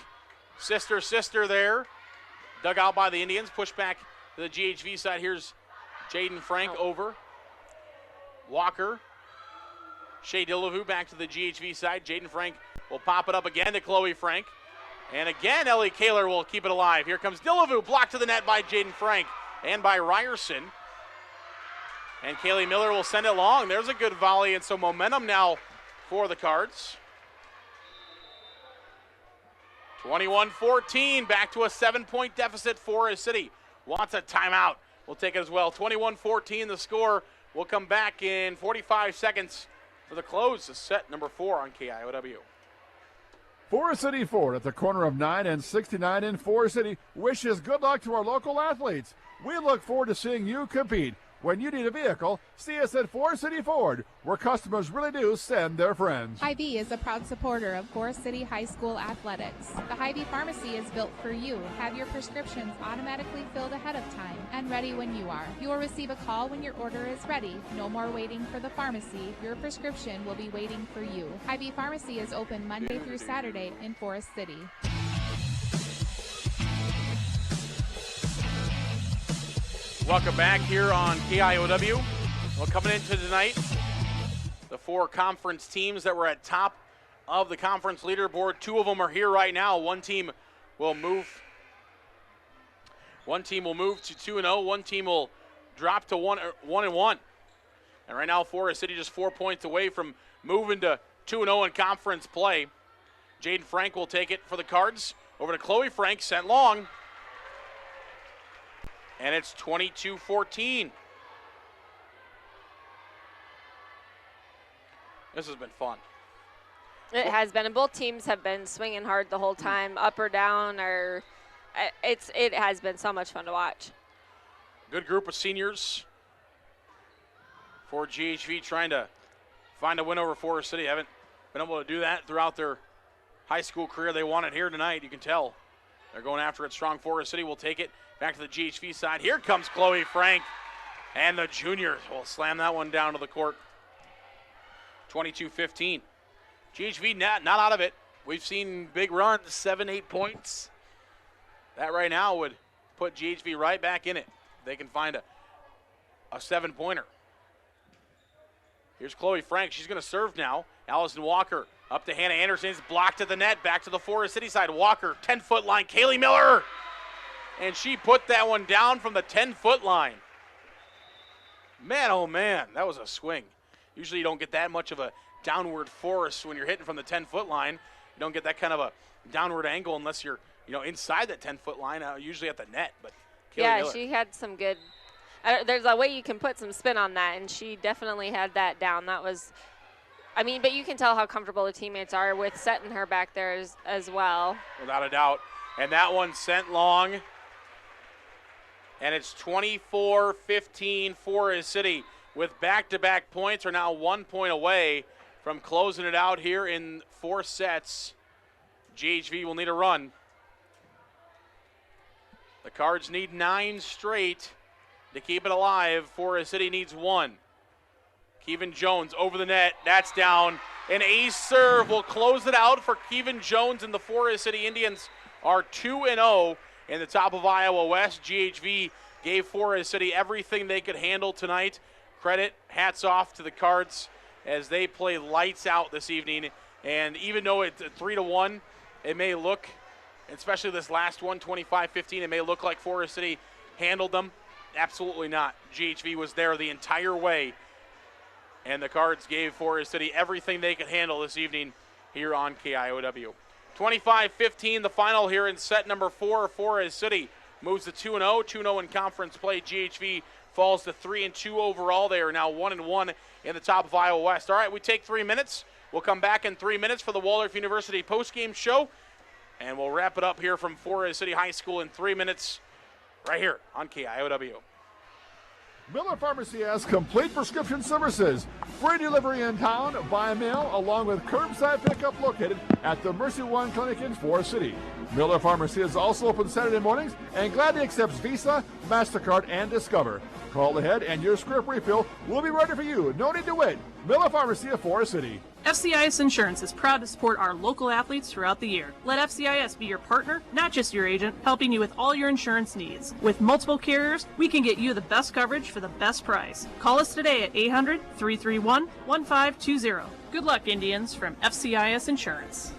Sister there. Dug out by the Indians. Pushed back to the GHV side. Here's Jaden Frank over. Walker. Shea Dillevue back to the GHV side. Jaden Frank will pop it up again to Chloe Frank. And again, Ellie Kaler will keep it alive. Here comes Dillevue, blocked to the net by Jaden Frank and by Ryerson. And Kaylee Miller will send it long. There's a good volley, and so momentum now for the Cards. 21-14, back to a 7-point deficit. Forest City wants a timeout. We'll take it as well. 21-14 the score. We'll come back in 45 seconds for the close of set number 4 on KIOW. Forest City Ford at the corner of 9 and 69 in Forest City wishes good luck to our local athletes. We look forward to seeing you compete. When you need a vehicle, see us at Forest City Ford, where customers really do send their friends. Hy-Vee is a proud supporter of Forest City High School athletics. The Hy-Vee Pharmacy is built for you. Have your prescriptions automatically filled ahead of time and ready when you are. You will receive a call when your order is ready. No more waiting for the pharmacy. Your prescription will be waiting for you. Hy-Vee Pharmacy is open Monday through Saturday in Forest City. Welcome back here on KIOW. Well, coming into tonight, the 4 conference teams that were at top of the conference leaderboard, 2 of them are here right now. One team will move to 2-0. One team will dropped to 1-1. And right now, Forest City just 4 points away from moving to 2-0 in conference play. Jaden Frank will take it for the Cards. Over to Chloe Frank, sent long. And it's 22-14. This has been fun. It has been, and both teams have been swinging hard the whole time, up or down, or it has been so much fun to watch. Good group of seniors for GHV trying to find a win over Forest City. Haven't been able to do that throughout their high school career. They want it here tonight, you can tell. They're going after it strong. Forest City will take it back to the GHV side. Here comes Chloe Frank, and the juniors will slam that one down to the court. 22-15. GHV not out of it. We've seen big runs, 7-8 points. That right now would put GHV right back in it. They can find a 7-pointer. Here's Chloe Frank. She's going to serve now. Allison Walker up to Hannah Anderson. It's blocked at the net. Back to the Forest City side. Walker, 10-foot line. Kaylee Miller. And she put that one down from the 10-foot line. Man, oh man, that was a swing. Usually you don't get that much of a downward force when you're hitting from the 10-foot line. You don't get that kind of a downward angle unless you're, inside that 10-foot line, usually at the net. But Kaylee Miller. She had some good. There's a way you can put some spin on that, and she definitely had that down. That was, but you can tell how comfortable the teammates are with setting her back there as well. Without a doubt. And that one sent long. And it's 24-15 Forest City with back-to-back points are now 1 point away from closing it out here in 4 sets. GHV will need a run. The Cards need 9 straight to keep it alive. Forest City needs 1. Kevin Jones over the net. That's down. An ace serve will close it out for Kevin Jones, and the Forest City Indians are 2-0 in the top of Iowa West. GHV gave Forest City everything they could handle tonight. Credit, hats off to the Cards as they play lights out this evening. And even though it's 3-1, it may look, especially this last one, 25-15, it may look like Forest City handled them. Absolutely not. GHV was there the entire way, and the Cards gave Forest City everything they could handle this evening here on KIOW. 25-15, the final here in set number 4. Forest City moves to 2-0, 2-0 in conference play. GHV falls to 3-2 overall. They are now 1-1 in the top of Iowa West. All right, we take 3 minutes. We'll come back in 3 minutes for the Waldorf University postgame show, and we'll wrap it up here from Forest City High School in 3 minutes right here on KIOW. Miller Pharmacy has complete prescription services, free delivery in town, by mail, along with curbside pickup located at the Mercy One Clinic in Forest City. Miller Pharmacy is also open Saturday mornings and gladly accepts Visa, MasterCard, and Discover. Call ahead and your script refill will be ready for you. No need to wait. Miller Pharmacy of Forest City. FCIS Insurance is proud to support our local athletes throughout the year. Let FCIS be your partner, not just your agent, helping you with all your insurance needs. With multiple carriers, we can get you the best coverage for the best price. Call us today at 800-331-1520. Good luck, Indians, from FCIS Insurance.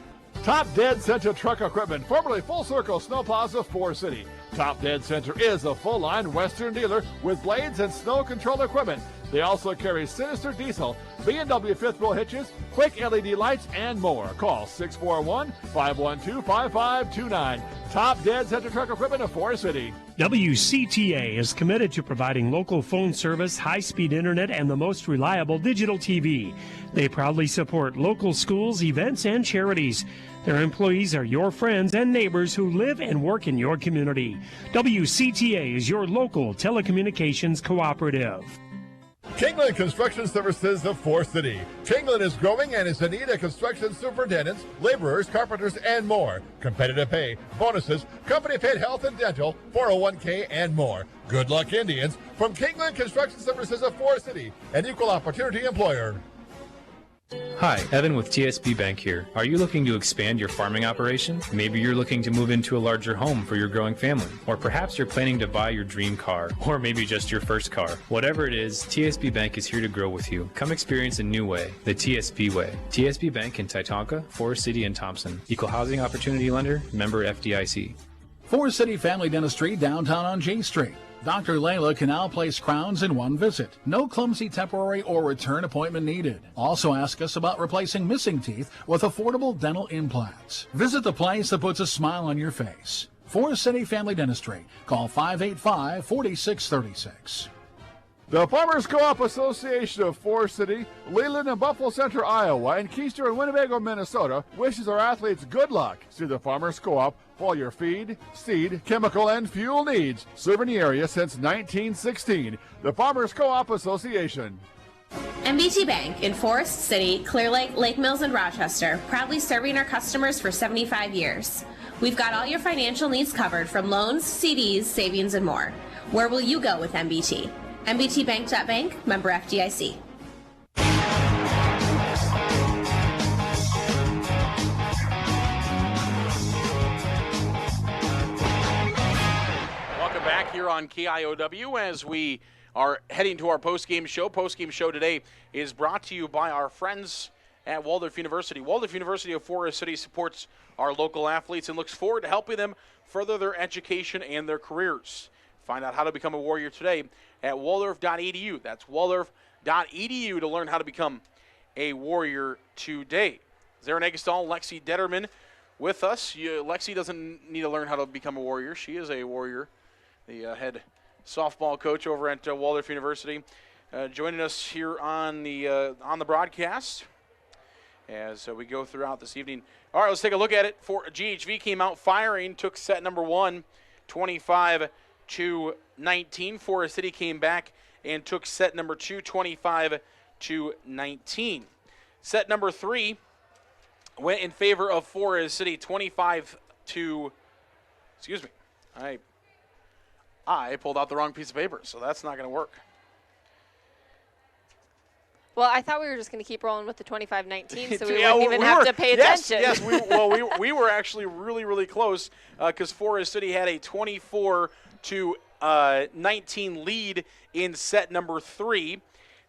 Top Dead Center Truck Equipment, formerly Full Circle Snow Plaza, Forest City. Top Dead Center is a full-line Western dealer with blades and snow control equipment. They also carry Sinister Diesel, B&W fifth wheel hitches, quick LED lights, and more. Call 641-512-5529. Top Dead Center Truck Equipment of Forest City. WCTA is committed to providing local phone service, high-speed internet, and the most reliable digital TV. They proudly support local schools, events, and charities. Their employees are your friends and neighbors who live and work in your community. WCTA is your local telecommunications cooperative. Kingland Construction Services of Forest City. Kingland is growing and is in need of construction superintendents, laborers, carpenters, and more. Competitive pay, bonuses, company-paid health and dental, 401k, and more. Good luck, Indians. From Kingland Construction Services of Forest City, an equal opportunity employer. Hi, Evan with TSB Bank here. Are you looking to expand your farming operation? Maybe you're looking to move into a larger home for your growing family. Or perhaps you're planning to buy your dream car. Or maybe just your first car. Whatever it is, TSB Bank is here to grow with you. Come experience a new way, the TSB way. TSB Bank in Titonka, Forest City, and Thompson. Equal housing opportunity lender, member FDIC. Forest City Family Dentistry, downtown on J Street. Dr. Layla can now place crowns in one visit. No clumsy temporary or return appointment needed. Also ask us about replacing missing teeth with affordable dental implants. Visit the place that puts a smile on your face. Forest City Family Dentistry. Call 585-4636. The Farmers Co-op Association of Forest City, Leland and Buffalo Center, Iowa, and Keister and Winnebago, Minnesota, wishes our athletes good luck. See the Farmers Co-op for all your feed, seed, chemical, and fuel needs. Serving the area since 1916. The Farmers Co-op Association. MBT Bank in Forest City, Clear Lake, Lake Mills, and Rochester, proudly serving our customers for 75 years. We've got all your financial needs covered from loans, CDs, savings, and more. Where will you go with MBT? MBTBank.bank, member FDIC. Welcome back here on KIOW as we are heading to our post-game show. Post-game show today is brought to you by our friends at Waldorf University. Waldorf University of Forest City supports our local athletes and looks forward to helping them further their education and their careers. Find out how to become a Warrior today at waldorf.edu. That's waldorf.edu to learn how to become a Warrior today. Zarin Egestall, Lexi Detterman with us. Lexi doesn't need to learn how to become a Warrior. She is a Warrior, the head softball coach over at Waldorf University. Joining us here on the broadcast as we go throughout this evening. All right, let's take a look at it. For GHV came out firing, took set number 1, 25-19. Forest City came back and took set number 2, 25-19. Set number 3 went in favor of Forest City, 25 to. Excuse me, I pulled out the wrong piece of paper, so that's not going to work. Well, I thought we were just going to keep rolling with the 25-19, so we wouldn't even have to pay attention. Yes, we were actually really, really close because Forest City had a 24 to 19 lead in set number 3.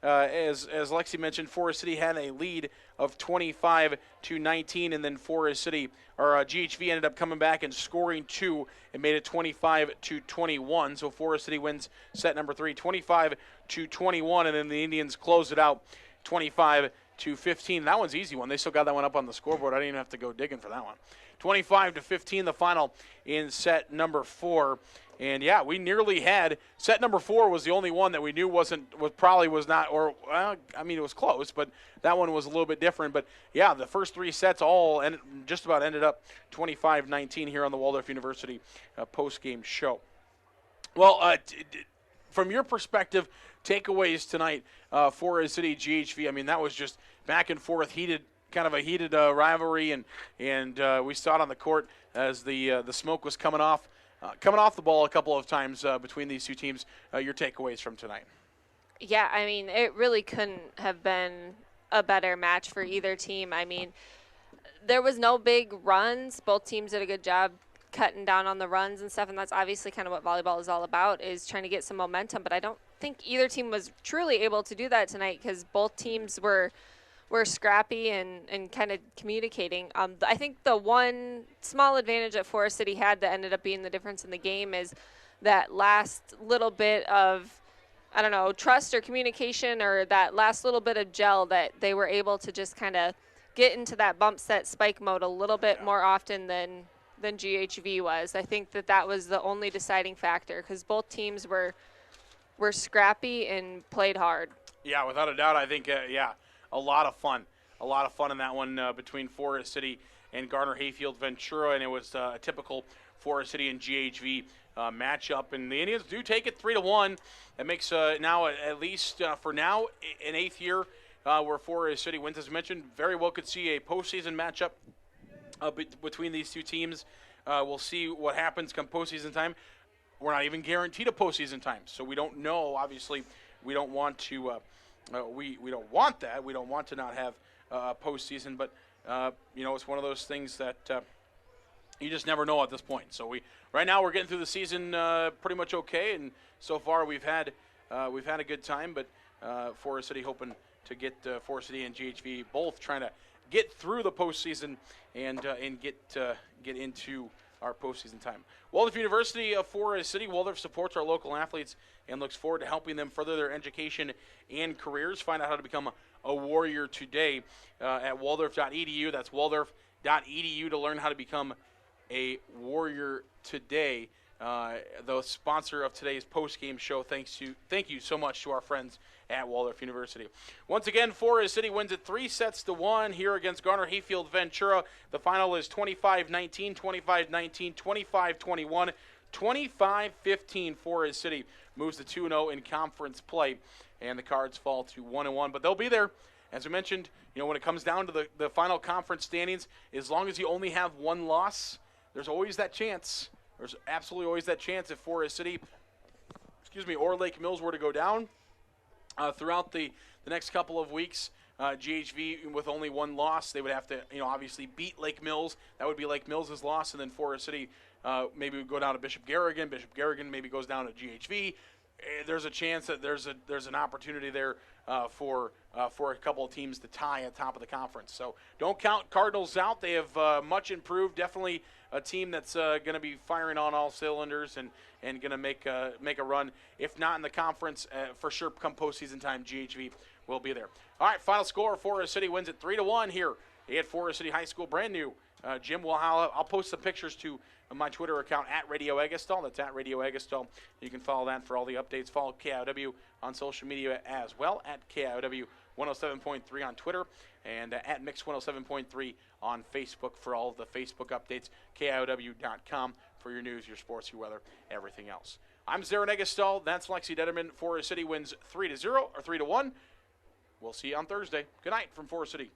As Lexi mentioned, Forest City had a lead of 25 to 19, and then Forest City or GHV ended up coming back and scoring 2 and made it 25 to 21. So Forest City wins set number 3, 25 to 21, and then the Indians close it out 25 to 15. That one's an easy one. They still got that one up on the scoreboard. I didn't even have to go digging for that one. 25 to 15, the final in set number 4. And yeah, we nearly had set number 4 was the only one that we knew it was close, but that one was a little bit different. But yeah, the first 3 sets all just about ended up 25-19 here on the Waldorf University post-game show. Well, from your perspective, takeaways tonight, Forest City GHV. I mean, that was just back and forth, kind of a heated rivalry, and we saw it on the court as the smoke was coming off the ball a couple of times between these two teams. Your takeaways from tonight? Yeah, I mean, it really couldn't have been a better match for either team. I mean, there was no big runs. Both teams did a good job cutting down on the runs and stuff, and that's obviously kind of what volleyball is all about, is trying to get some momentum. But I don't think either team was truly able to do that tonight because both teams were scrappy and kind of communicating. I think the one small advantage that Forest City had that ended up being the difference in the game is that last little bit of, I don't know, trust or communication, or that last little bit of gel that they were able to just kind of get into that bump set spike mode a little bit more often than GHV was. I think that was the only deciding factor because both teams were scrappy and played hard. Yeah, without a doubt. I think, a lot of fun in that one between Forest City and Garner Hayfield Ventura, and it was a typical Forest City and GHV matchup. And the Indians do take it 3-1. That makes now at least for now an 8th year where Forest City wins. As mentioned, very well could see a postseason matchup between these two teams. We'll see what happens come postseason time. We're not even guaranteed a postseason time, so we don't know. Obviously, we don't want to. We don't want that. We don't want to not have a postseason, but it's one of those things that you just never know at this point. So right now we're getting through the season pretty much okay, and so far we've had a good time. But Forest City hoping to get Forest City and GHV both trying to get through the postseason and get into our postseason time. Waldorf University of Forest City. Waldorf supports our local athletes and looks forward to helping them further their education and careers. Find out how to become a warrior today at waldorf.edu. That's waldorf.edu to learn how to become a warrior today. The sponsor of today's post-game show. Thank you so much to our friends at Waldorf University. Once again, Forest City wins it 3-1 here against Garner Hayfield Ventura. The final is 25-19, 25-19, 25-21, 25-15. Forest City moves to 2-0 in conference play, and the Cards fall to 1-1. But they'll be there. As we mentioned, when it comes down to the final conference standings, as long as you only have one loss, there's always that chance. There's absolutely always that chance if Forest City, or Lake Mills were to go down throughout the next couple of weeks. GHV with only one loss, they would have to, obviously beat Lake Mills. That would be Lake Mills' loss, and then Forest City maybe would go down to Bishop Garrigan. Bishop Garrigan maybe goes down to GHV. There's a chance that there's an opportunity there for a couple of teams to tie at top of the conference. So don't count Cardinals out. They have much improved. Definitely a team that's going to be firing on all cylinders and going to make a run. If not in the conference, for sure come postseason time, GHV will be there. All right, final score: Forest City wins it 3-1 here at Forest City High School. Brand new gym. I'll post some pictures to my Twitter account at Radio Eggestal. That's at Radio Eggestal. You can follow that for all the updates. Follow KIOW on social media as well, at KIOW 107.3 on Twitter, and at Mix 107.3 on Facebook for all of the Facebook updates. KIOW.com for your news, your sports, your weather, everything else. I'm Zarin Eggestal. That's Lexi Detterman. Forest City wins 3-1. We'll see you on Thursday. Good night from Forest City.